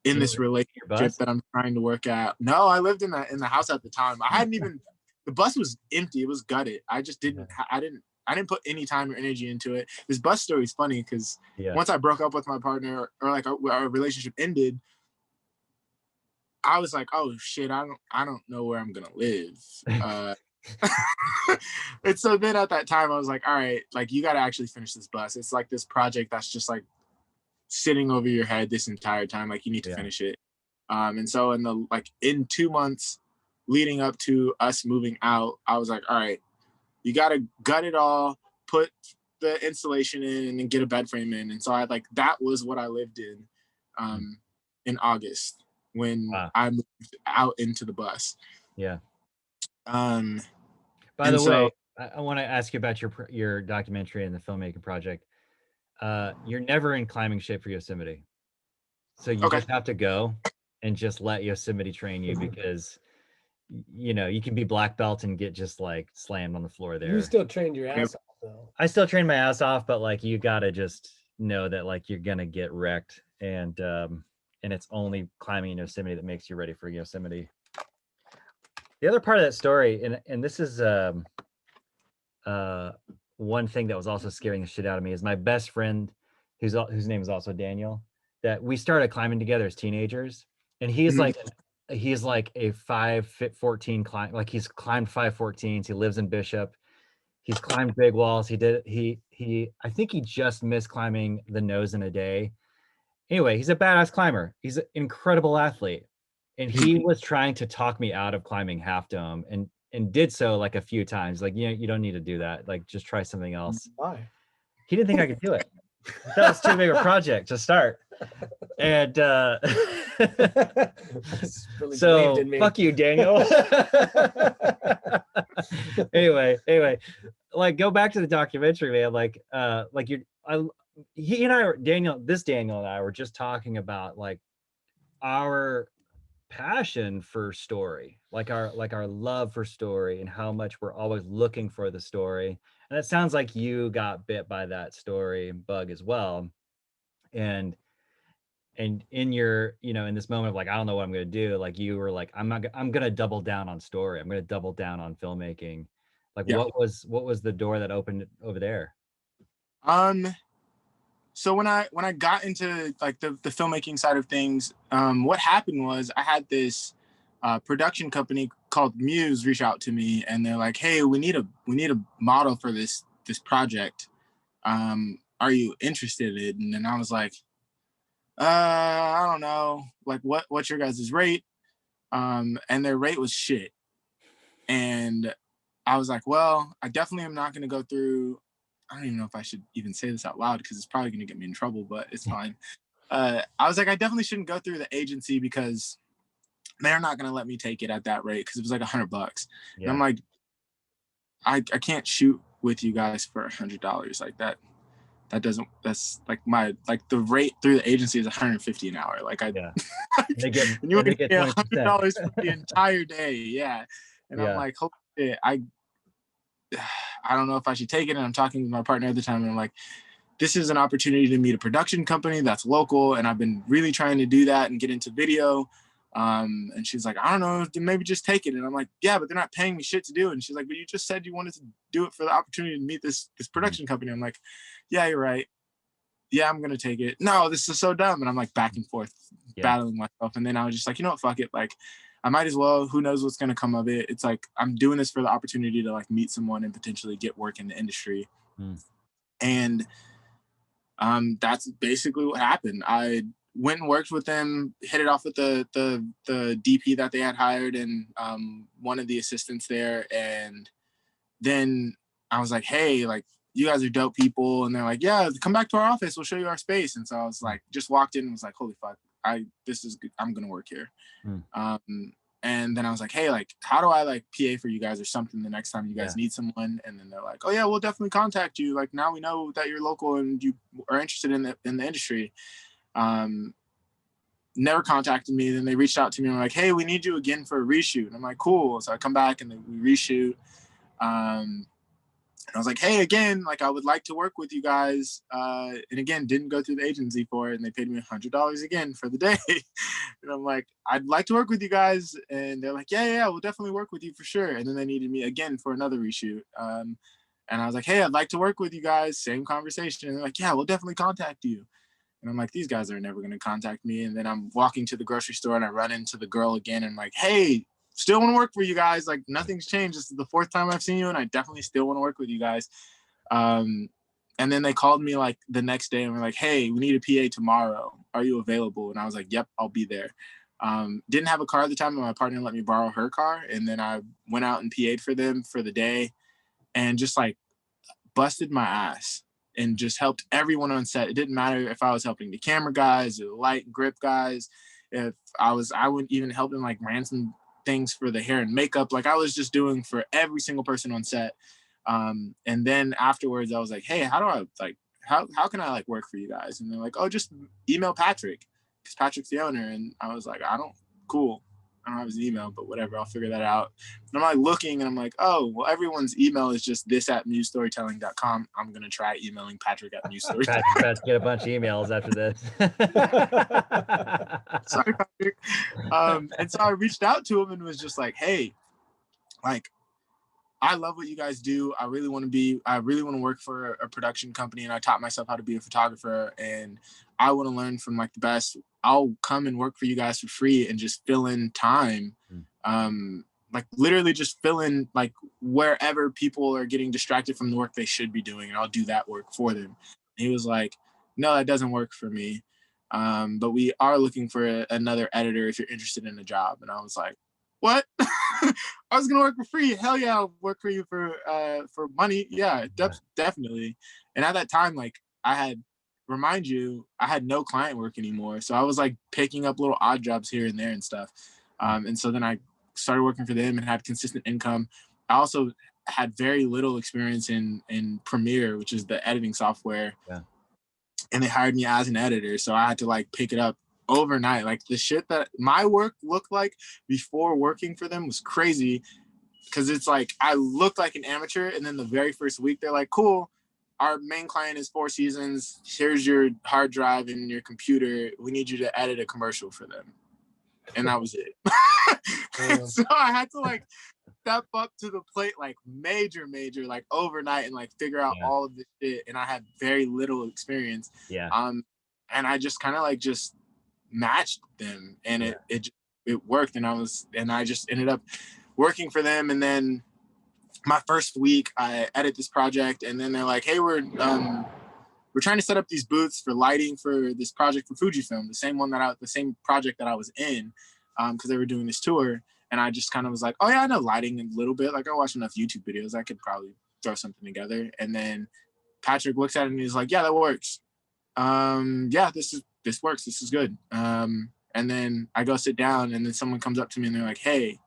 in this relationship that I'm trying to work at. No, I lived in the house at the time. I hadn't even, the bus was empty, it was gutted. I just didn't I didn't put any time or energy into it. This bus story is funny because once I broke up with my partner, or like our relationship ended, I was like, oh shit, I don't know where I'm gonna live. And so then at that time I was like, all right, like you gotta actually finish this bus. It's like this project that's just like sitting over your head this entire time. Like you need to finish it. And so in 2 months leading up to us moving out, I was like, all right, you got to gut it all, put the installation in, and then get a bed frame in. And so that was what I lived in August when I moved out into the bus.
Yeah.
By
the way, I want to ask you about your documentary and the filmmaking project. You're never in climbing shape for Yosemite. So you just have to go and just let Yosemite train you, because you can be black belt and get just like slammed on the floor there.
You still trained your ass off though.
I still train my ass off, but like you gotta just know that like you're gonna get wrecked, and it's only climbing in Yosemite that makes you ready for Yosemite. The other part of that story, and this is one thing that was also scaring the shit out of me, is my best friend, whose name is also Daniel, that we started climbing together as teenagers, and he's like a 5'14" climb, like he's climbed 5'14s. He lives in Bishop. He's climbed big walls. I think he just missed climbing the nose in a day. Anyway, he's a badass climber. He's an incredible athlete, and he was trying to talk me out of climbing Half Dome, and did so like a few times. Like, you don't need to do that. Like, just try something else.
Why?
He didn't think I could do it. That was too big a project to start. And
really
so fuck you, Daniel. anyway, like, go back to the documentary, man. Like Daniel and I were just talking about like our passion for story, like our love for story, and how much we're always looking for the story. And it sounds like you got bit by that story bug as well. And in your, in this moment of like, I don't know what I'm going to do, like you were like, I'm going to double down on story. I'm going to double down on filmmaking. Like, what was the door that opened over there?
So when I got into like the filmmaking side of things, what happened was I had this production company called Muse reach out to me, and they're like, hey, we need a model for this project. Are you interested in it? And then I was like, I don't know, like what's your guys' rate? And their rate was shit. And I was like, well, I definitely am not going to go through, I don't even know if I should even say this out loud because it's probably going to get me in trouble, but it's fine. I was like, I definitely shouldn't go through the agency because they're not going to let me take it at that rate, because it was like $100. Yeah. And I'm like, I can't shoot with you guys for $100 like that. That's like the rate through the agency is $150 an hour. Like and you would get $100 for the entire day. Yeah. And I'm like, holy shit, I don't know if I should take it. And I'm talking with my partner at the time, and I'm like, this is an opportunity to meet a production company that's local, and I've been really trying to do that and get into video. And she's like, I don't know, maybe just take it. And I'm like, yeah, but they're not paying me shit to do it. And she's like, but you just said you wanted to do it for the opportunity to meet this production company. I'm like, yeah, you're right. Yeah, I'm gonna take it. No, this is so dumb. And I'm like back and forth, battling myself. And then I was just like, you know what, fuck it. Like, I might as well. Who knows what's gonna come of it? It's like I'm doing this for the opportunity to like meet someone and potentially get work in the industry. And that's basically what happened. I went and worked with them, hit it off with the DP that they had hired and one of the assistants there. And then I was like, hey, like, you guys are dope people. And they're like, yeah, come back to our office. We'll show you our space. And so I was like, just walked in and was like, holy fuck, this is good. I'm going to work here. And then I was like, hey, like, how do I like PA for you guys or something the next time you guys need someone? And then they're like, oh yeah, we'll definitely contact you. Like, now we know that you're local and you are interested in the industry. Never contacted me. Then they reached out to me and were like, hey, we need you again for a reshoot. And I'm like, cool. So I come back and then we reshoot. And I was like, hey, again, like, I would like to work with you guys. And again, didn't go through the agency for it. And they paid me $100 again for the day. And I'm like, I'd like to work with you guys. And they're like, yeah, we'll definitely work with you for sure. And then they needed me again for another reshoot. And I was like, hey, I'd like to work with you guys. Same conversation. And they're like, yeah, we'll definitely contact you. And I'm like, these guys are never going to contact me. And then I'm walking to the grocery store and I run into the girl again. And I'm like, hey, still want to work for you guys. Like, nothing's changed. This is the 4th time I've seen you, and I definitely still want to work with you guys. And then they called me like the next day and were like, hey, we need a PA tomorrow. Are you available? And I was like, yep, I'll be there. Didn't have a car at the time, and my partner let me borrow her car. And then I went out and PA'd for them for the day and just like busted my ass and just helped everyone on set. It didn't matter if I was helping the camera guys or the light and grip guys. If I wouldn't even help them like ransom things for the hair and makeup. Like, I was just doing for every single person on set. And then afterwards I was like, hey, how can I like work for you guys? And they're like, oh, just email Patrick, because Patrick's the owner. And I was like, cool. I don't have his email, but whatever, I'll figure that out. And I'm like looking and I'm like, oh, well, everyone's email is just this@newstorytelling.com. I'm going to try emailing Patrick at newstorytelling.
Patrick's about to get a bunch of emails after this.
Sorry, Patrick. And so I reached out to him and was just like, hey, like, I love what you guys do. I really want to work for a production company, and I taught myself how to be a photographer, and I want to learn from like the best. I'll come and work for you guys for free and just fill in time. Like, literally just fill in like wherever people are getting distracted from the work they should be doing, and I'll do that work for them. And he was like, no, that doesn't work for me. But we are looking for another editor if you're interested in a job. And I was like, what? I was gonna work for free. Hell yeah, I'll work for you for money. Yeah, definitely. And at that time, like, I had no client work anymore. So I was like picking up little odd jobs here and there and stuff. And so then I started working for them and had consistent income. I also had very little experience in Premiere, which is the editing software. Yeah. And they hired me as an editor. So I had to like pick it up overnight. Like, the shit that my work looked like before working for them was crazy, because it's like I looked like an amateur, and then the very first week they're like, cool, our main client is 4 Seasons, here's your hard drive and your computer, we need you to edit a commercial for them. And that was it. So I had to like step up to the plate like major like overnight and like figure out all of this shit, and I had very little experience. And I just kind of like just matched them, and it worked, and I just ended up working for them. And then my first week I edit this project, and then they're like, hey, we're trying to set up these booths for lighting for this project for Fujifilm, the same project that I was in, because they were doing this tour. And I just kind of was like, oh yeah, I know lighting a little bit, like I watched enough YouTube videos, I could probably throw something together. And then Patrick looks at it and he's like, yeah, that works. Yeah, this works. This is good. And then I go sit down, and then someone comes up to me and they're like, hey,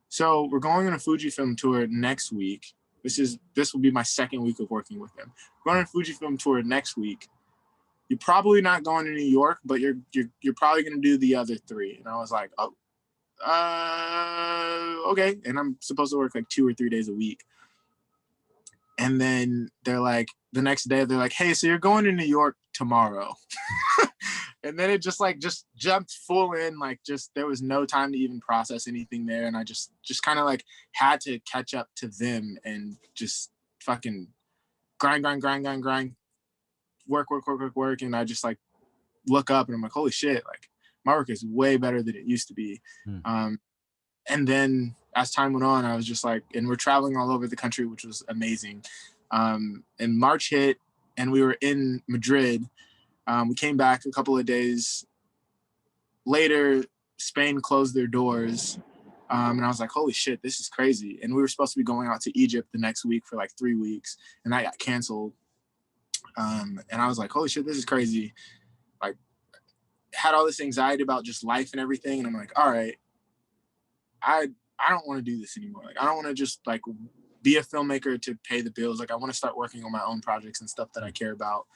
so we're going on a Fujifilm tour next week. This will be my second week of working with them. We're going on a Fujifilm tour next week. You're probably not going to New York, but you're probably going to do the other 3. And I was like, oh, okay. And I'm supposed to work like 2 or 3 days a week. And then they're like, the next day they're like, hey, so you're going to New York tomorrow. And then it just jumped full in, like, just there was no time to even process anything there. And I just kind of like had to catch up to them and just fucking grind, work. And I just like look up and I'm like, holy shit, like my work is way better than it used to be. And then as time went on, I was just like, and we're traveling all over the country, which was amazing. And March hit, and we were in Madrid. We came back a couple of days later. Spain closed their doors. And I was like, holy shit, this is crazy. And we were supposed to be going out to Egypt the next week for like 3 weeks, and that got canceled. And I was like, holy shit, this is crazy. Like, had all this anxiety about just life and everything. And I'm like, all right, I don't want to do this anymore. Like, I don't want to just like be a filmmaker to pay the bills. Like, I want to start working on my own projects and stuff that I care about.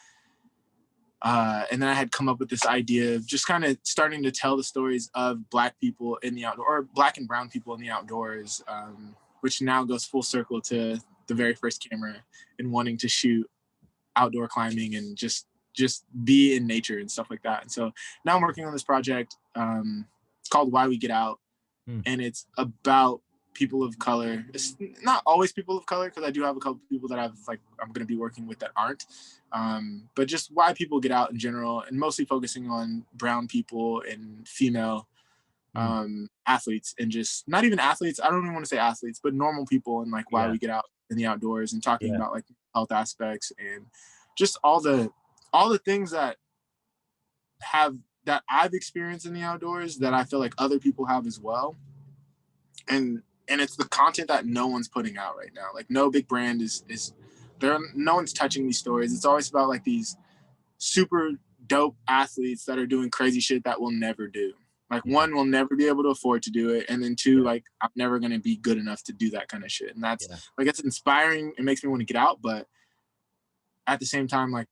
And then I had come up with this idea of just kind of starting to tell the stories of Black people in the outdoor, or Black and brown people in the outdoors, which now goes full circle to the very first camera and wanting to shoot outdoor climbing and just be in nature and stuff like that. And so now I'm working on this project. It's called Why We Get Out. And it's about people of color. It's not always people of color, because I do have a couple people that I'm going to be working with that aren't. But just why people get out in general, and mostly focusing on brown people and female athletes, and just not even athletes. I don't even want to say athletes, but normal people, and like why we get out in the outdoors, and talking about like health aspects and just all the things that I've experienced in the outdoors that I feel like other people have as well. And it's the content that no one's putting out right now. Like, no big brand is there. No one's touching these stories. It's always about like these super dope athletes that are doing crazy shit that we'll never do. Like, one, we'll never be able to afford to do it. And then two, like, I'm never going to be good enough to do that kind of shit. And that's like, it's inspiring. It makes me want to get out. But at the same time, like,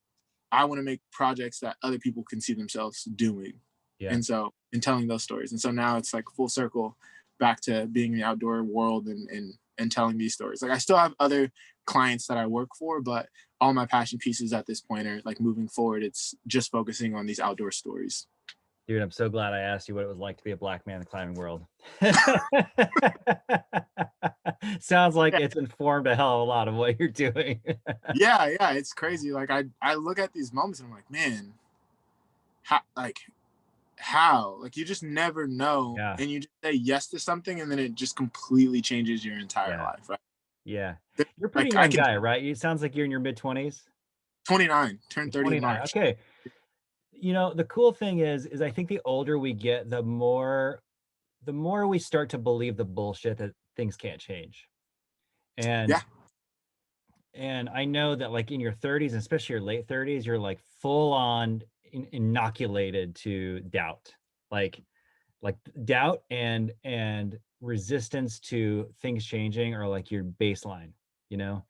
I want to make projects that other people can see themselves doing. And so, and telling those stories. And so now it's like full circle back to being in the outdoor world and telling these stories. Like, I still have other clients that I work for, but all my passion pieces at this point are like, moving forward, it's just focusing on these outdoor stories.
Dude, I'm so glad I asked you what it was like to be a Black man in the climbing world. Sounds like it's informed a hell of a lot of what you're doing.
yeah, it's crazy. Like, I look at these moments and I'm like, man, how? Like, you just never know. And you just say yes to something, and then it just completely changes your entire life, right?
Yeah. You're a pretty young guy, right? It sounds like you're in your mid-20s.
29, turned 30 in March.
Okay. You know, the cool thing is I think the older we get, the more we start to believe the bullshit that things can't change. And I know that, like, in your 30s, especially your late 30s, you're like full on inoculated to doubt, like doubt and resistance to things changing are like your baseline, you know,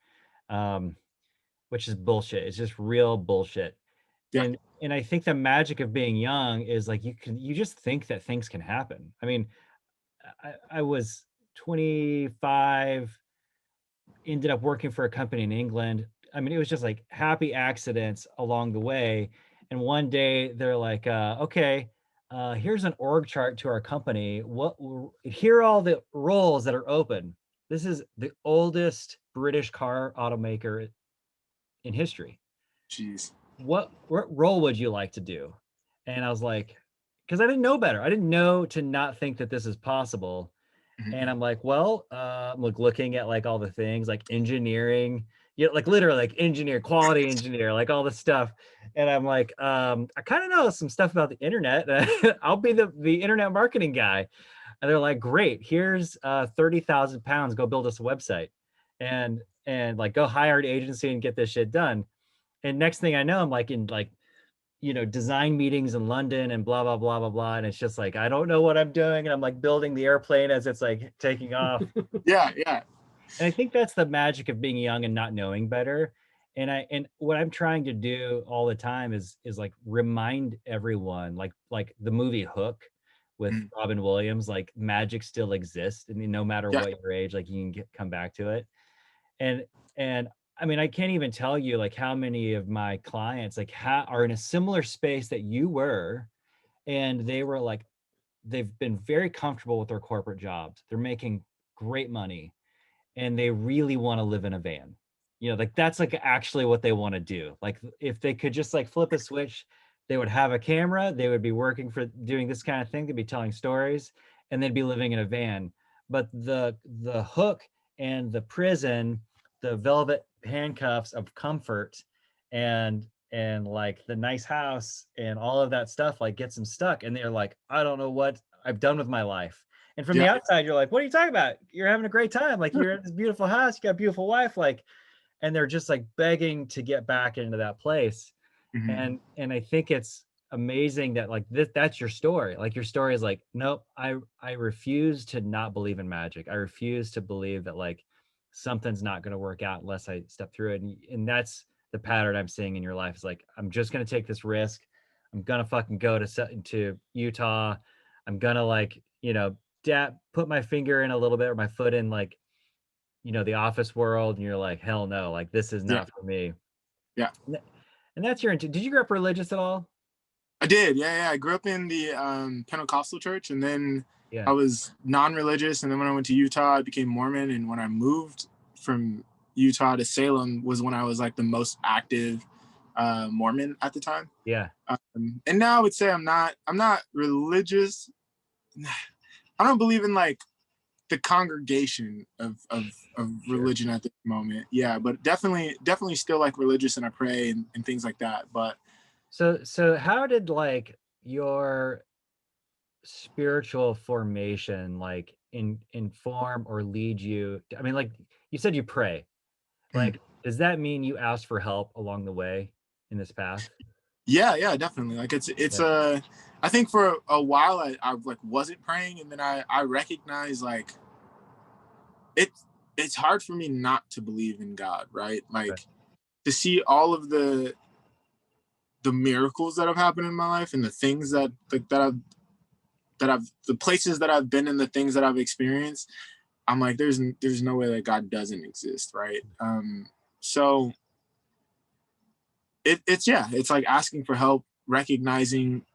which is bullshit. It's just real bullshit. And I think the magic of being young is like, you just think that things can happen. I mean, I was 25, ended up working for a company in England. I mean, it was just like happy accidents along the way. And one day they're like, okay, here's an org chart to our company. Here are all the roles that are open. This is the oldest British car automaker in history.
Jeez.
What role would you like to do? And I was like, because I didn't know better. I didn't know to not think that this is possible. And I'm like, well, I'm like looking at like all the things like engineering, like literally like engineer, quality engineer, like all this stuff. And I'm like, I kind of know some stuff about the internet. I'll be the internet marketing guy. And they're like, great, here's 30,000 pounds, go build us a website and like go hire an agency and get this shit done. And next thing I know, I'm like in like, you know, design meetings in London and blah, blah, blah, blah, blah. And it's just like, I don't know what I'm doing. And I'm like building the airplane as it's like taking off.
Yeah.
And I think that's the magic of being young and not knowing better. And what I'm trying to do all the time is like remind everyone, like the movie Hook with Robin Williams, like magic still exists. And no matter what your age, like you can come back to it. And I mean, I can't even tell you like how many of my clients like are in a similar space that you were, and they were like, they've been very comfortable with their corporate jobs. They're making great money, and they really want to live in a van. You know, like that's like actually what they want to do. Like if they could just like flip a switch, they would have a camera, they would be working for doing this kind of thing, they'd be telling stories, and they'd be living in a van. But the Hook and the prison, the velvet handcuffs of comfort and like the nice house and all of that stuff like gets them stuck, and they're like, I don't know what I've done with my life. And from the
Yeah.
outside, you're like, what are you talking about? You're having a great time. Like, you're at this beautiful house, you got a beautiful wife, like, and they're just like begging to get back into that place.
Mm-hmm.
And I think it's amazing that like that's your story. Like, your story is like, nope, I refuse to not believe in magic. I refuse to believe that like something's not going to work out unless I step through it. And that's the pattern I'm seeing in your life. Is like, I'm just going to take this risk. I'm going to fucking go to Utah. I'm going to, like, put my finger in a little bit, or my foot in, like, the office world. And you're like, hell no, like, this is
Yeah.
not for me.
Yeah.
And that's did you grow up religious at all?
I did. Yeah. I grew up in the Pentecostal church, and then
Yeah.
I was non-religious. And then when I went to Utah, I became Mormon. And when I moved from Utah to Salem was when I was like the most active Mormon at the time.
Yeah.
And now I would say I'm not religious. I don't believe in like the congregation of religion at this moment. Yeah, but definitely still like religious, and I pray and things like that. But
so how did like your spiritual formation like inform or lead you? I mean, like, you said you pray. Like, does that mean you asked for help along the way in this path?
yeah, definitely. Like it's
Yeah.
I think for a while I like wasn't praying, and then I recognized like it's hard for me not to believe in God, right? Like
Right.
to see all of the miracles that have happened in my life, and the things that like I've the places that I've been, and the things that I've experienced. I'm like, there's no way that God doesn't exist, right? So it's like asking for help, recognizing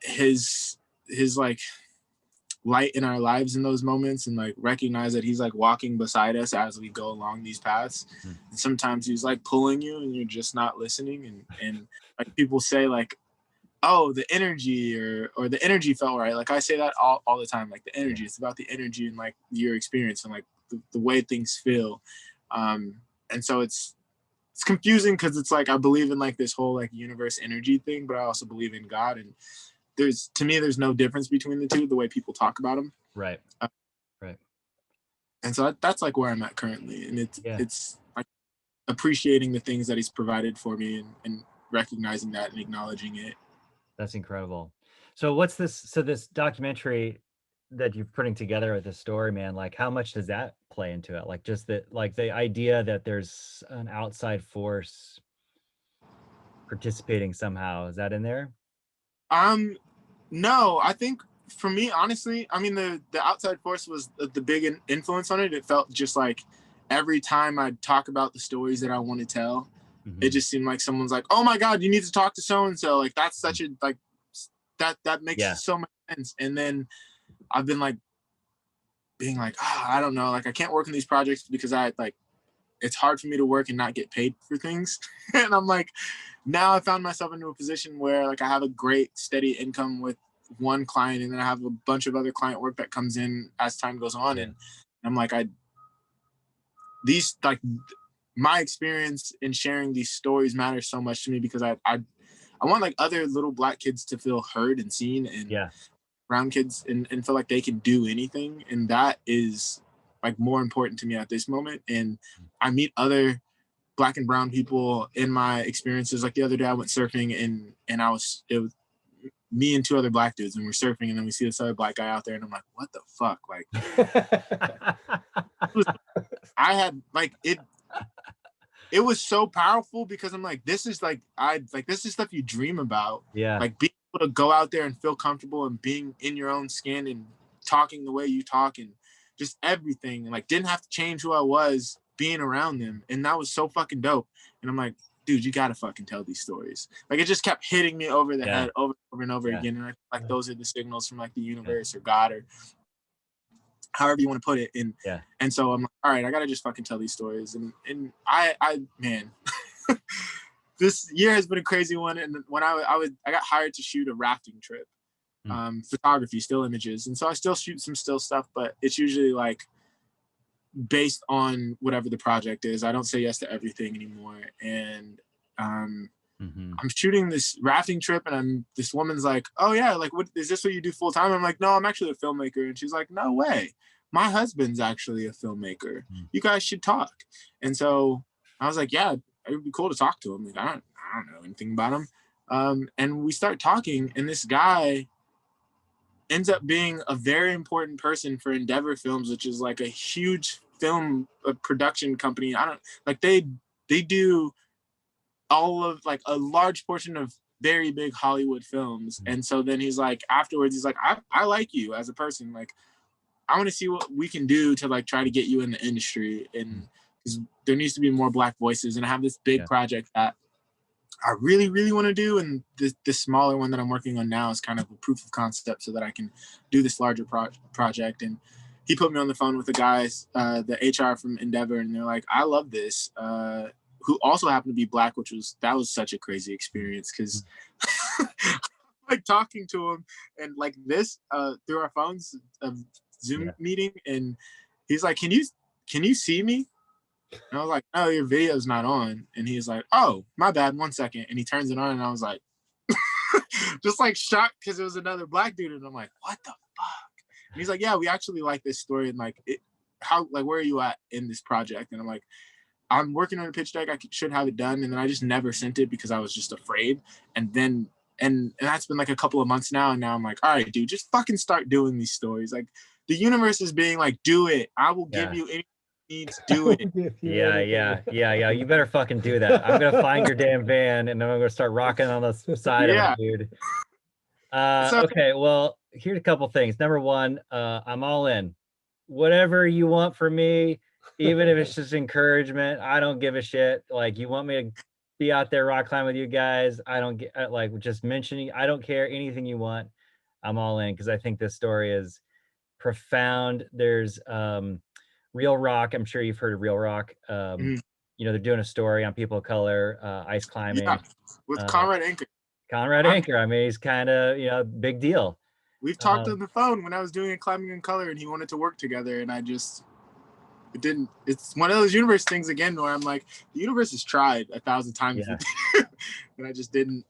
his like light in our lives in those moments, and like recognize that he's like walking beside us as we go along these paths.
Hmm.
And sometimes he's like pulling you, and you're just not listening. And like people say like, oh, the energy or the energy felt right. Like I say that all the time. Like the energy, it's about the energy and like your experience and like the way things feel. And so it's confusing because it's like I believe in like this whole like universe energy thing, but I also believe in God. And to me there's no difference between the two, the way people talk about them.
Right. Right.
And so that's like where I'm at currently, and
Yeah.
it's like appreciating the things that he's provided for me, and recognizing that and acknowledging it.
That's incredible. So what's this? So this documentary that you're putting together with this story, man, like how much does that play into it? Like just that, like the idea that there's an outside force participating somehow. Is that in there?
No, I think for me, honestly, I mean, the outside force was the big influence on it. It felt just like every time I'd talk about the stories that I want to tell,
Mm-hmm.
it just seemed like someone's like, oh my God, you need to talk to so-and-so. Like, that's such a, like, that makes so much sense. And then I've been like, being like, I don't know, like I can't work on these projects because it's hard for me to work and not get paid for things. And I'm like, now I found myself into a position where like I have a great steady income with one client, and then I have a bunch of other client work that comes in as time goes on.
Yeah.
And I'm like, these like my experience in sharing these stories matters so much to me, because I want like other little Black kids to feel heard and seen, and brown kids and feel like they can do anything. And that is like more important to me at this moment. And I meet other Black and brown people in my experiences. Like the other day I went surfing, and it was me and two other Black dudes, and we're surfing, and then we see this other Black guy out there, and I'm like, what the fuck? Like I had like it was so powerful, because I'm like, this is like this is stuff you dream about.
Yeah.
Like being able to go out there and feel comfortable, and being in your own skin, and talking the way you talk, and just everything. And like didn't have to change who I was being around them. And that was so fucking dope. And I'm like, dude, you gotta fucking tell these stories. Like it just kept hitting me over the head over and over again. And I feel like those are the signals from like the universe or God, or however you want to put it. And so I'm like, all right, I gotta just fucking tell these stories. And I man, this year has been a crazy one. And when I got hired to shoot a rafting trip, photography, still images. And so I still shoot some still stuff, but it's usually like based on whatever the project is. I don't say yes to everything anymore. And I'm shooting this rafting trip, and this woman's like, oh yeah, like, what is this what you do full time? I'm like, no, I'm actually a filmmaker. And she's like, no way, my husband's actually a filmmaker. You guys should talk. And so I was like, yeah, it would be cool to talk to him. Like, I don't know anything about him. And we start talking, and this guy ends up being a very important person for Endeavor Films, which is like a huge film production company. They do all of, like, a large portion of very big Hollywood films. And so then he's like, afterwards, he's like, I like you as a person. Like, I want to see what we can do to, like, try to get you in the industry. And because there needs to be more Black voices. And I have this big project that I really, really want to do. And this smaller one that I'm working on now is kind of a proof of concept so that I can do this larger project. And he put me on the phone with the guys, the HR from Endeavor, and they're like, I love this. Who also happened to be Black, that was such a crazy experience, because like talking to him and like this through our phones, Zoom meeting, and he's like, can you see me? And I was like, oh, your video's not on. And he's like, oh, my bad, 1 second. And he turns it on, and I was like, just like shocked, because it was another Black dude. And I'm like, what the fuck? And he's like, yeah, we actually like this story. And like, where are you at in this project? And I'm like, I'm working on a pitch deck. I should have it done. And then I just never sent it because I was just afraid. And then, and that's been like a couple of months now. And now I'm like, all right, dude, just fucking start doing these stories. Like, the universe is being like, do it. I will give you anything you need to do it.
Yeah. You better fucking do that. I'm going to find your damn van, and then I'm going to start rocking on the side of it, dude. Okay, well, here's a couple things. Number one, I'm all in. Whatever you want from me, even if it's just encouragement, I don't give a shit. Like, you want me to be out there rock climb with you guys, I don't get, like, just mentioning, I don't care, anything you want, I'm all in, because I think this story is profound. There's Real Rock, I'm sure you've heard of Real Rock. You know, they're doing a story on people of color, ice climbing.
Yeah, with Conrad Anker.
I mean, he's kind of, you know, big deal.
We've talked on the phone when I was doing Climbing in Color, and he wanted to work together, and it's one of those universe things again where I'm like, the universe has tried 1,000 times, and I just didn't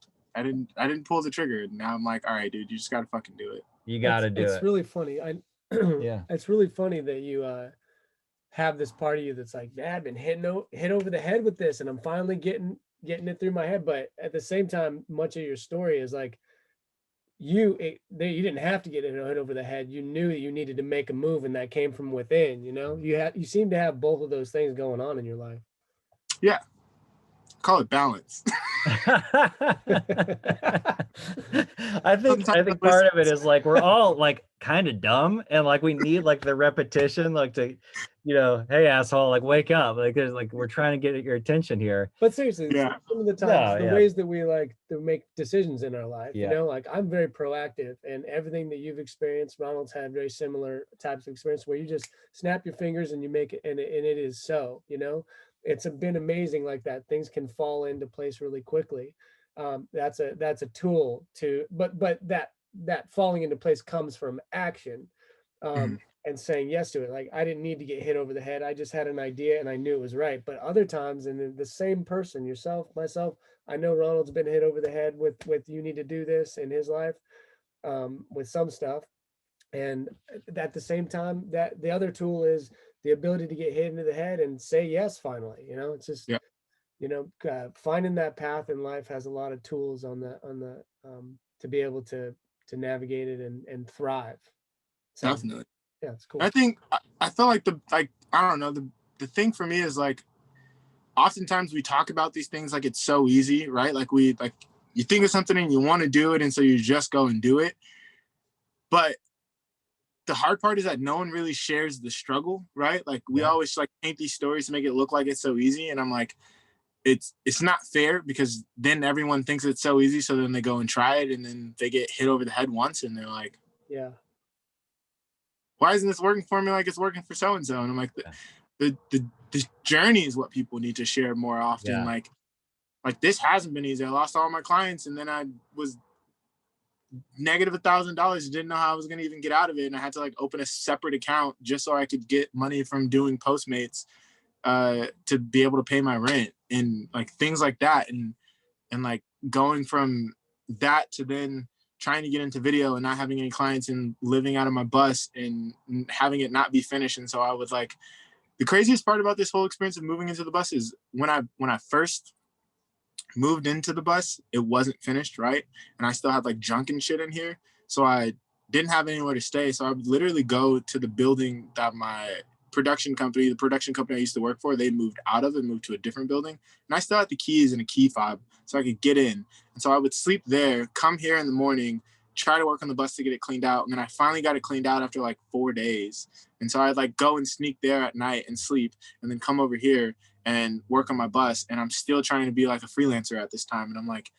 pull the trigger. And now I'm like, all right, dude, you just gotta fucking do it.
You gotta do it.
It's really funny. It's really funny that you have this part of you that's like, man, I've been hit over the head with this, and I'm finally getting it through my head. But at the same time, much of your story is like, you didn't have to get it hit over the head. You knew that you needed to make a move, and that came from within. You know, you seem to have both of those things going on in your life.
Yeah, call it balance.
I think part of it is like, we're all like kind of dumb, and like we need like the repetition, like to, you know, hey asshole, like wake up, like there's like, we're trying to get your attention here.
But seriously, some of the times, the ways that we like to make decisions in our life, you know, like I'm very proactive, and everything that you've experienced, Ronald's had very similar types of experience where you just snap your fingers and you make it, and it is so, you know. It's been amazing like that. Things can fall into place really quickly. That's a tool to, but that falling into place comes from action, and saying yes to it. Like, I didn't need to get hit over the head. I just had an idea and I knew it was right. But other times, and the same person, yourself, myself, I know Ronald's been hit over the head with you need to do this in his life, with some stuff. And at the same time, that the other tool is the ability to get hit into the head and say yes finally. You know, it's just you know, finding that path in life has a lot of tools on the to be able to navigate it and thrive. So,
definitely.
Yeah, it's cool.
I think I feel like I don't know, the thing for me is like, oftentimes we talk about these things like it's so easy, right? Like you think of something and you want to do it, and so you just go and do it. But the hard part is that no one really shares the struggle, right? Like we always like paint these stories to make it look like it's so easy, and I'm like, it's not fair, because then everyone thinks it's so easy, so then they go and try it, and then they get hit over the head once, and they're like, why isn't this working for me like it's working for so and so? And I'm like, the journey is what people need to share more often. Like this hasn't been easy. I lost all my clients, and then I was negative $1,000, didn't know how I was going to even get out of it. And I had to like open a separate account just so I could get money from doing Postmates to be able to pay my rent and like things like that. And like going from that to then trying to get into video and not having any clients and living out of my bus and having it not be finished. And so I was like, the craziest part about this whole experience of moving into the bus is when I first moved into the bus, it wasn't finished, right? And I still had like junk and shit in here. So I didn't have anywhere to stay. So I would literally go to the building that the production company I used to work for, they moved out of and moved to a different building. And I still had the keys and a key fob so I could get in. And so I would sleep there, come here in the morning, try to work on the bus to get it cleaned out. And then I finally got it cleaned out after like 4 days. And so I'd like go and sneak there at night and sleep and then come over here and work on my bus. And I'm still trying to be like a freelancer at this time. And I'm like,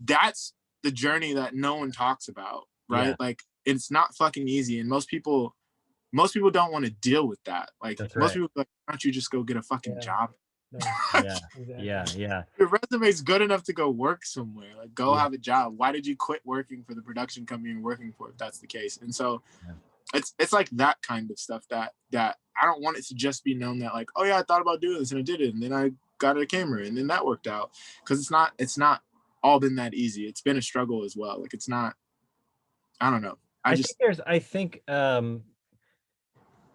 that's the journey that no one talks about, right? Yeah. Like it's not fucking easy. And most people don't want to deal with that. Like most people are like, why don't you just go get a fucking job?
No.
Yeah.
Your resume's good enough to go work somewhere. Like go have a job. Why did you quit working for the production company you're working for if that's the case? And so it's like that kind of stuff that I don't want it to just be known that like, oh yeah, I thought about doing this and I did it. And then I got a camera and then that worked out. Cause it's not all been that easy. It's been a struggle as well. Like it's not, I don't know.
I think the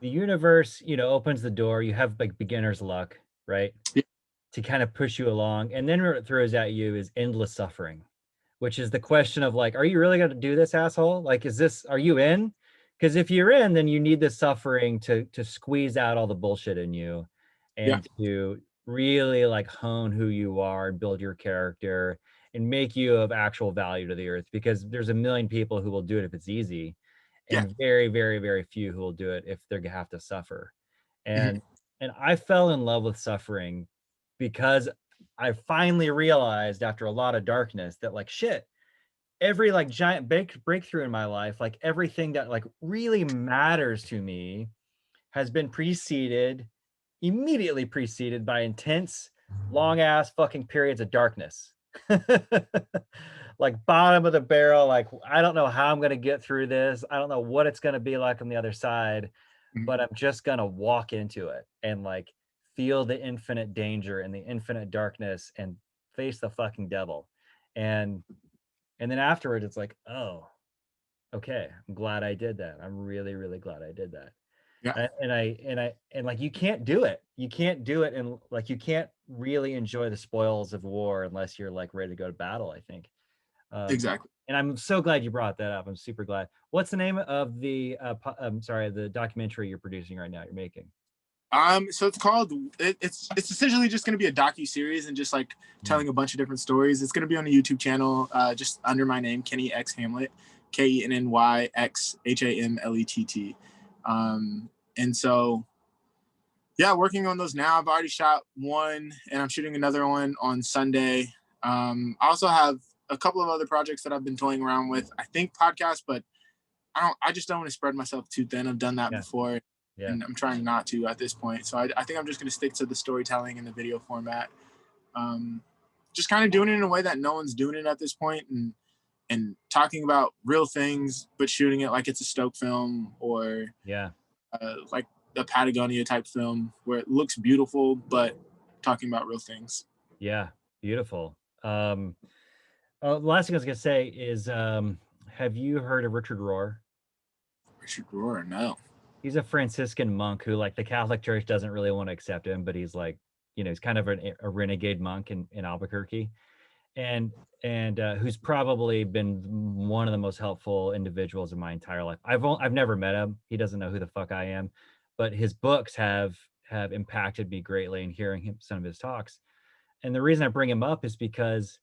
universe, opens the door. You have like beginner's luck, right?
Yeah.
To kind of push you along. And then what it throws at you is endless suffering, which is the question of like, are you really going to do this, asshole? Like, are you in? Because if you're in, then you need the suffering to squeeze out all the bullshit in you and to really like hone who you are and build your character and make you of actual value to the earth, because there's a million people who will do it if it's easy and very, very, very few who will do it if they're gonna have to suffer. And I fell in love with suffering because I finally realized after a lot of darkness that like shit, every like giant breakthrough in my life, like everything that like really matters to me has been immediately preceded by intense, long ass fucking periods of darkness. Like bottom of the barrel, like I don't know how I'm going to get through this. I don't know what it's going to be like on the other side, but I'm just going to walk into it and like feel the infinite danger and the infinite darkness and face the fucking devil. And then afterward it's like, oh, okay, I'm glad I did that. I'm really, really glad I did that.
Yeah.
And like you can't do it. You can't do it, and like you can't really enjoy the spoils of war unless you're like ready to go to battle, I think.
Exactly.
And I'm so glad you brought that up. I'm super glad. What's the name of the the documentary you're producing right now, you're making?
So it's called, it's essentially just going to be a docu-series and just like telling a bunch of different stories. It's going to be on the YouTube channel, just under my name, Kenny X Hamlett, KennyXHamlett. And so, yeah, working on those now. I've already shot one and I'm shooting another one on Sunday. I also have a couple of other projects that I've been toying around with. I think podcasts, but I just don't want to spread myself too thin. I've done that before. Yeah. And I'm trying not to at this point. So I think I'm just going to stick to the storytelling and the video format. Just kind of doing it in a way that no one's doing it at this point, and talking about real things, but shooting it like it's a Stoke film or like a Patagonia type film where it looks beautiful, but talking about real things.
Yeah, beautiful. The last thing I was going to say is, have you heard of Richard Rohr?
Richard Rohr, no.
He's a Franciscan monk who like the Catholic Church doesn't really want to accept him, but he's like, he's kind of a renegade monk in Albuquerque, and who's probably been one of the most helpful individuals in my entire life. I've never met him. He doesn't know who the fuck I am, but his books have impacted me greatly in hearing some of his talks. And the reason I bring him up is because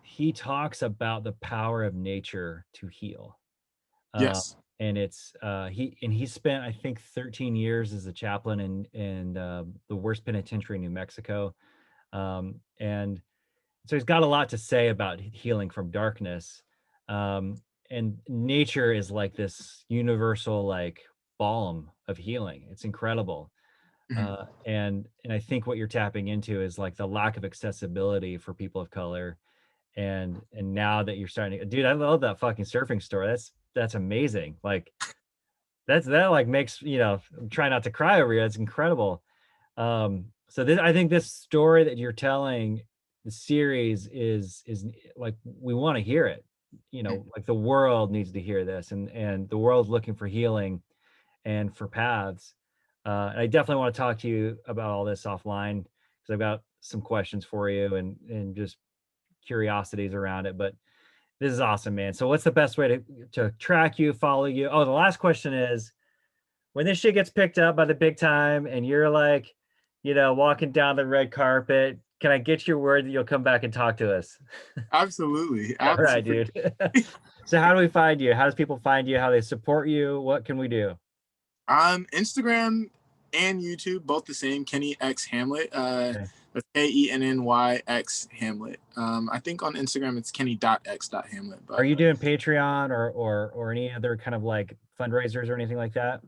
he talks about the power of nature to heal.
Yes.
And it's he spent, I think, 13 years as a chaplain in the worst penitentiary in New Mexico, and so he's got a lot to say about healing from darkness. And nature is like this universal like balm of healing. It's incredible. And I think what you're tapping into is like the lack of accessibility for people of color, and now that you're starting to, dude, I love that fucking surfing story. That's amazing. Like that like makes, you know, try not to cry over you. That's incredible. So this, I think this story that you're telling, the series is like, we want to hear it, you know, like the world needs to hear this, and the world's looking for healing and for paths. And I definitely want to talk to you about all this offline, because I've got some questions for you and just curiosities around it. But this is awesome, man. So what's the best way to track you, follow you? Oh, the last question is, when this shit gets picked up by the big time and you're like, you know, walking down the red carpet, can I get your word that you'll come back and talk to us?
Absolutely.
All right, dude. So how do we find you? How does people find you? How they support you? What can we do?
Instagram and YouTube, both the same, Kenny X Hamlett.
Okay.
That's KENNYX Hamlet. I think on Instagram it's Kenny.X.Hamlet. But
are you doing Patreon or any other kind of like fundraisers or anything like that?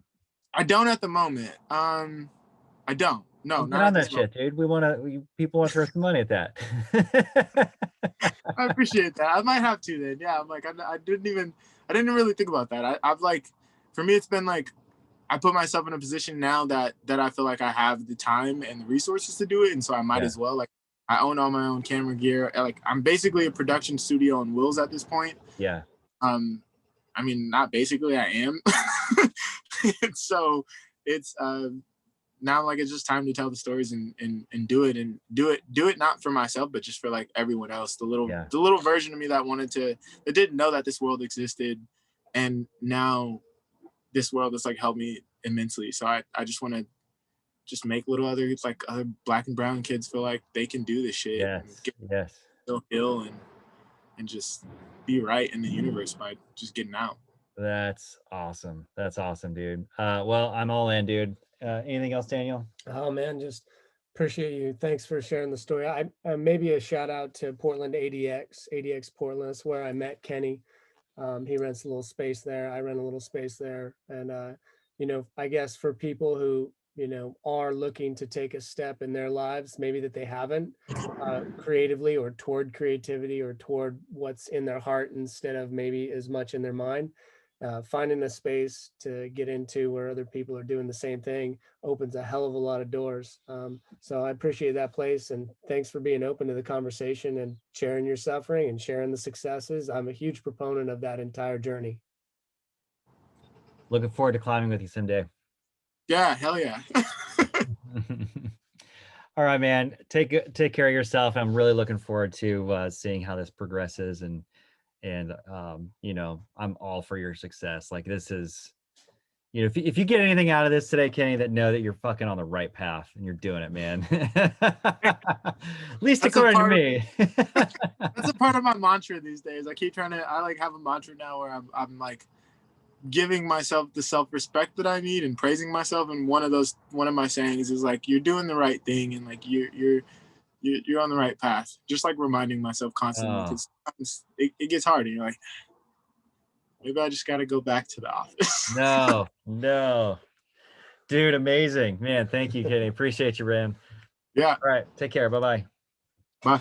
I don't at the moment. I don't. No,
Get on that shit, dude. People want to throw some money at that.
I appreciate that. I might have to then. Yeah, I'm like, I didn't really think about that. I've like, for me, it's been like, I put myself in a position now that I feel like I have the time and the resources to do it, and so I might as well. Like, I own all my own camera gear. Like, I'm basically a production studio on wheels at this point.
Yeah.
I mean, not basically, I am. So it's now, like, it's just time to tell the stories and do it not for myself, but just for like everyone else. The little version of me that didn't know that this world existed, and now this world has like helped me immensely. So I just want to just make other Black and brown kids feel like they can do this shit.
Yes.
Feel ill and just be right in the universe by just getting out.
That's awesome. That's awesome, dude. Well, I'm all in, dude. Anything else, Daniel?
Oh man, just appreciate you. Thanks for sharing the story. I maybe a shout out to Portland ADX Portland. That's where I met Kenny. He rents a little space there. I rent a little space there. And, you know, I guess for people who, you know, are looking to take a step in their lives, maybe that they haven't, creatively or toward creativity or toward what's in their heart instead of maybe as much in their mind, finding a space to get into where other people are doing the same thing opens a hell of a lot of doors. So I appreciate that place, and thanks for being open to the conversation and sharing your suffering and sharing the successes. I'm a huge proponent of that entire journey.
Looking forward to climbing with you someday.
Yeah, hell yeah.
All right, man. Take care of yourself. I'm really looking forward to seeing how this progresses, and you know, I'm all for your success. Like, this is, you know, if you get anything out of this today, Kenny, that know that you're fucking on the right path and you're doing it, man. At least according to me.
That's a part of my mantra these days. I like have a mantra now where I'm like giving myself the self-respect that I need and praising myself. And one of my sayings is like, you're doing the right thing, and like you're on the right path. Just like reminding myself constantly, because it gets hard, and you're like, maybe I just got to go back to the office.
No, dude, amazing, man. Thank you, Kenny. Appreciate you, Ram.
Yeah.
All right, take care. Bye.
Bye.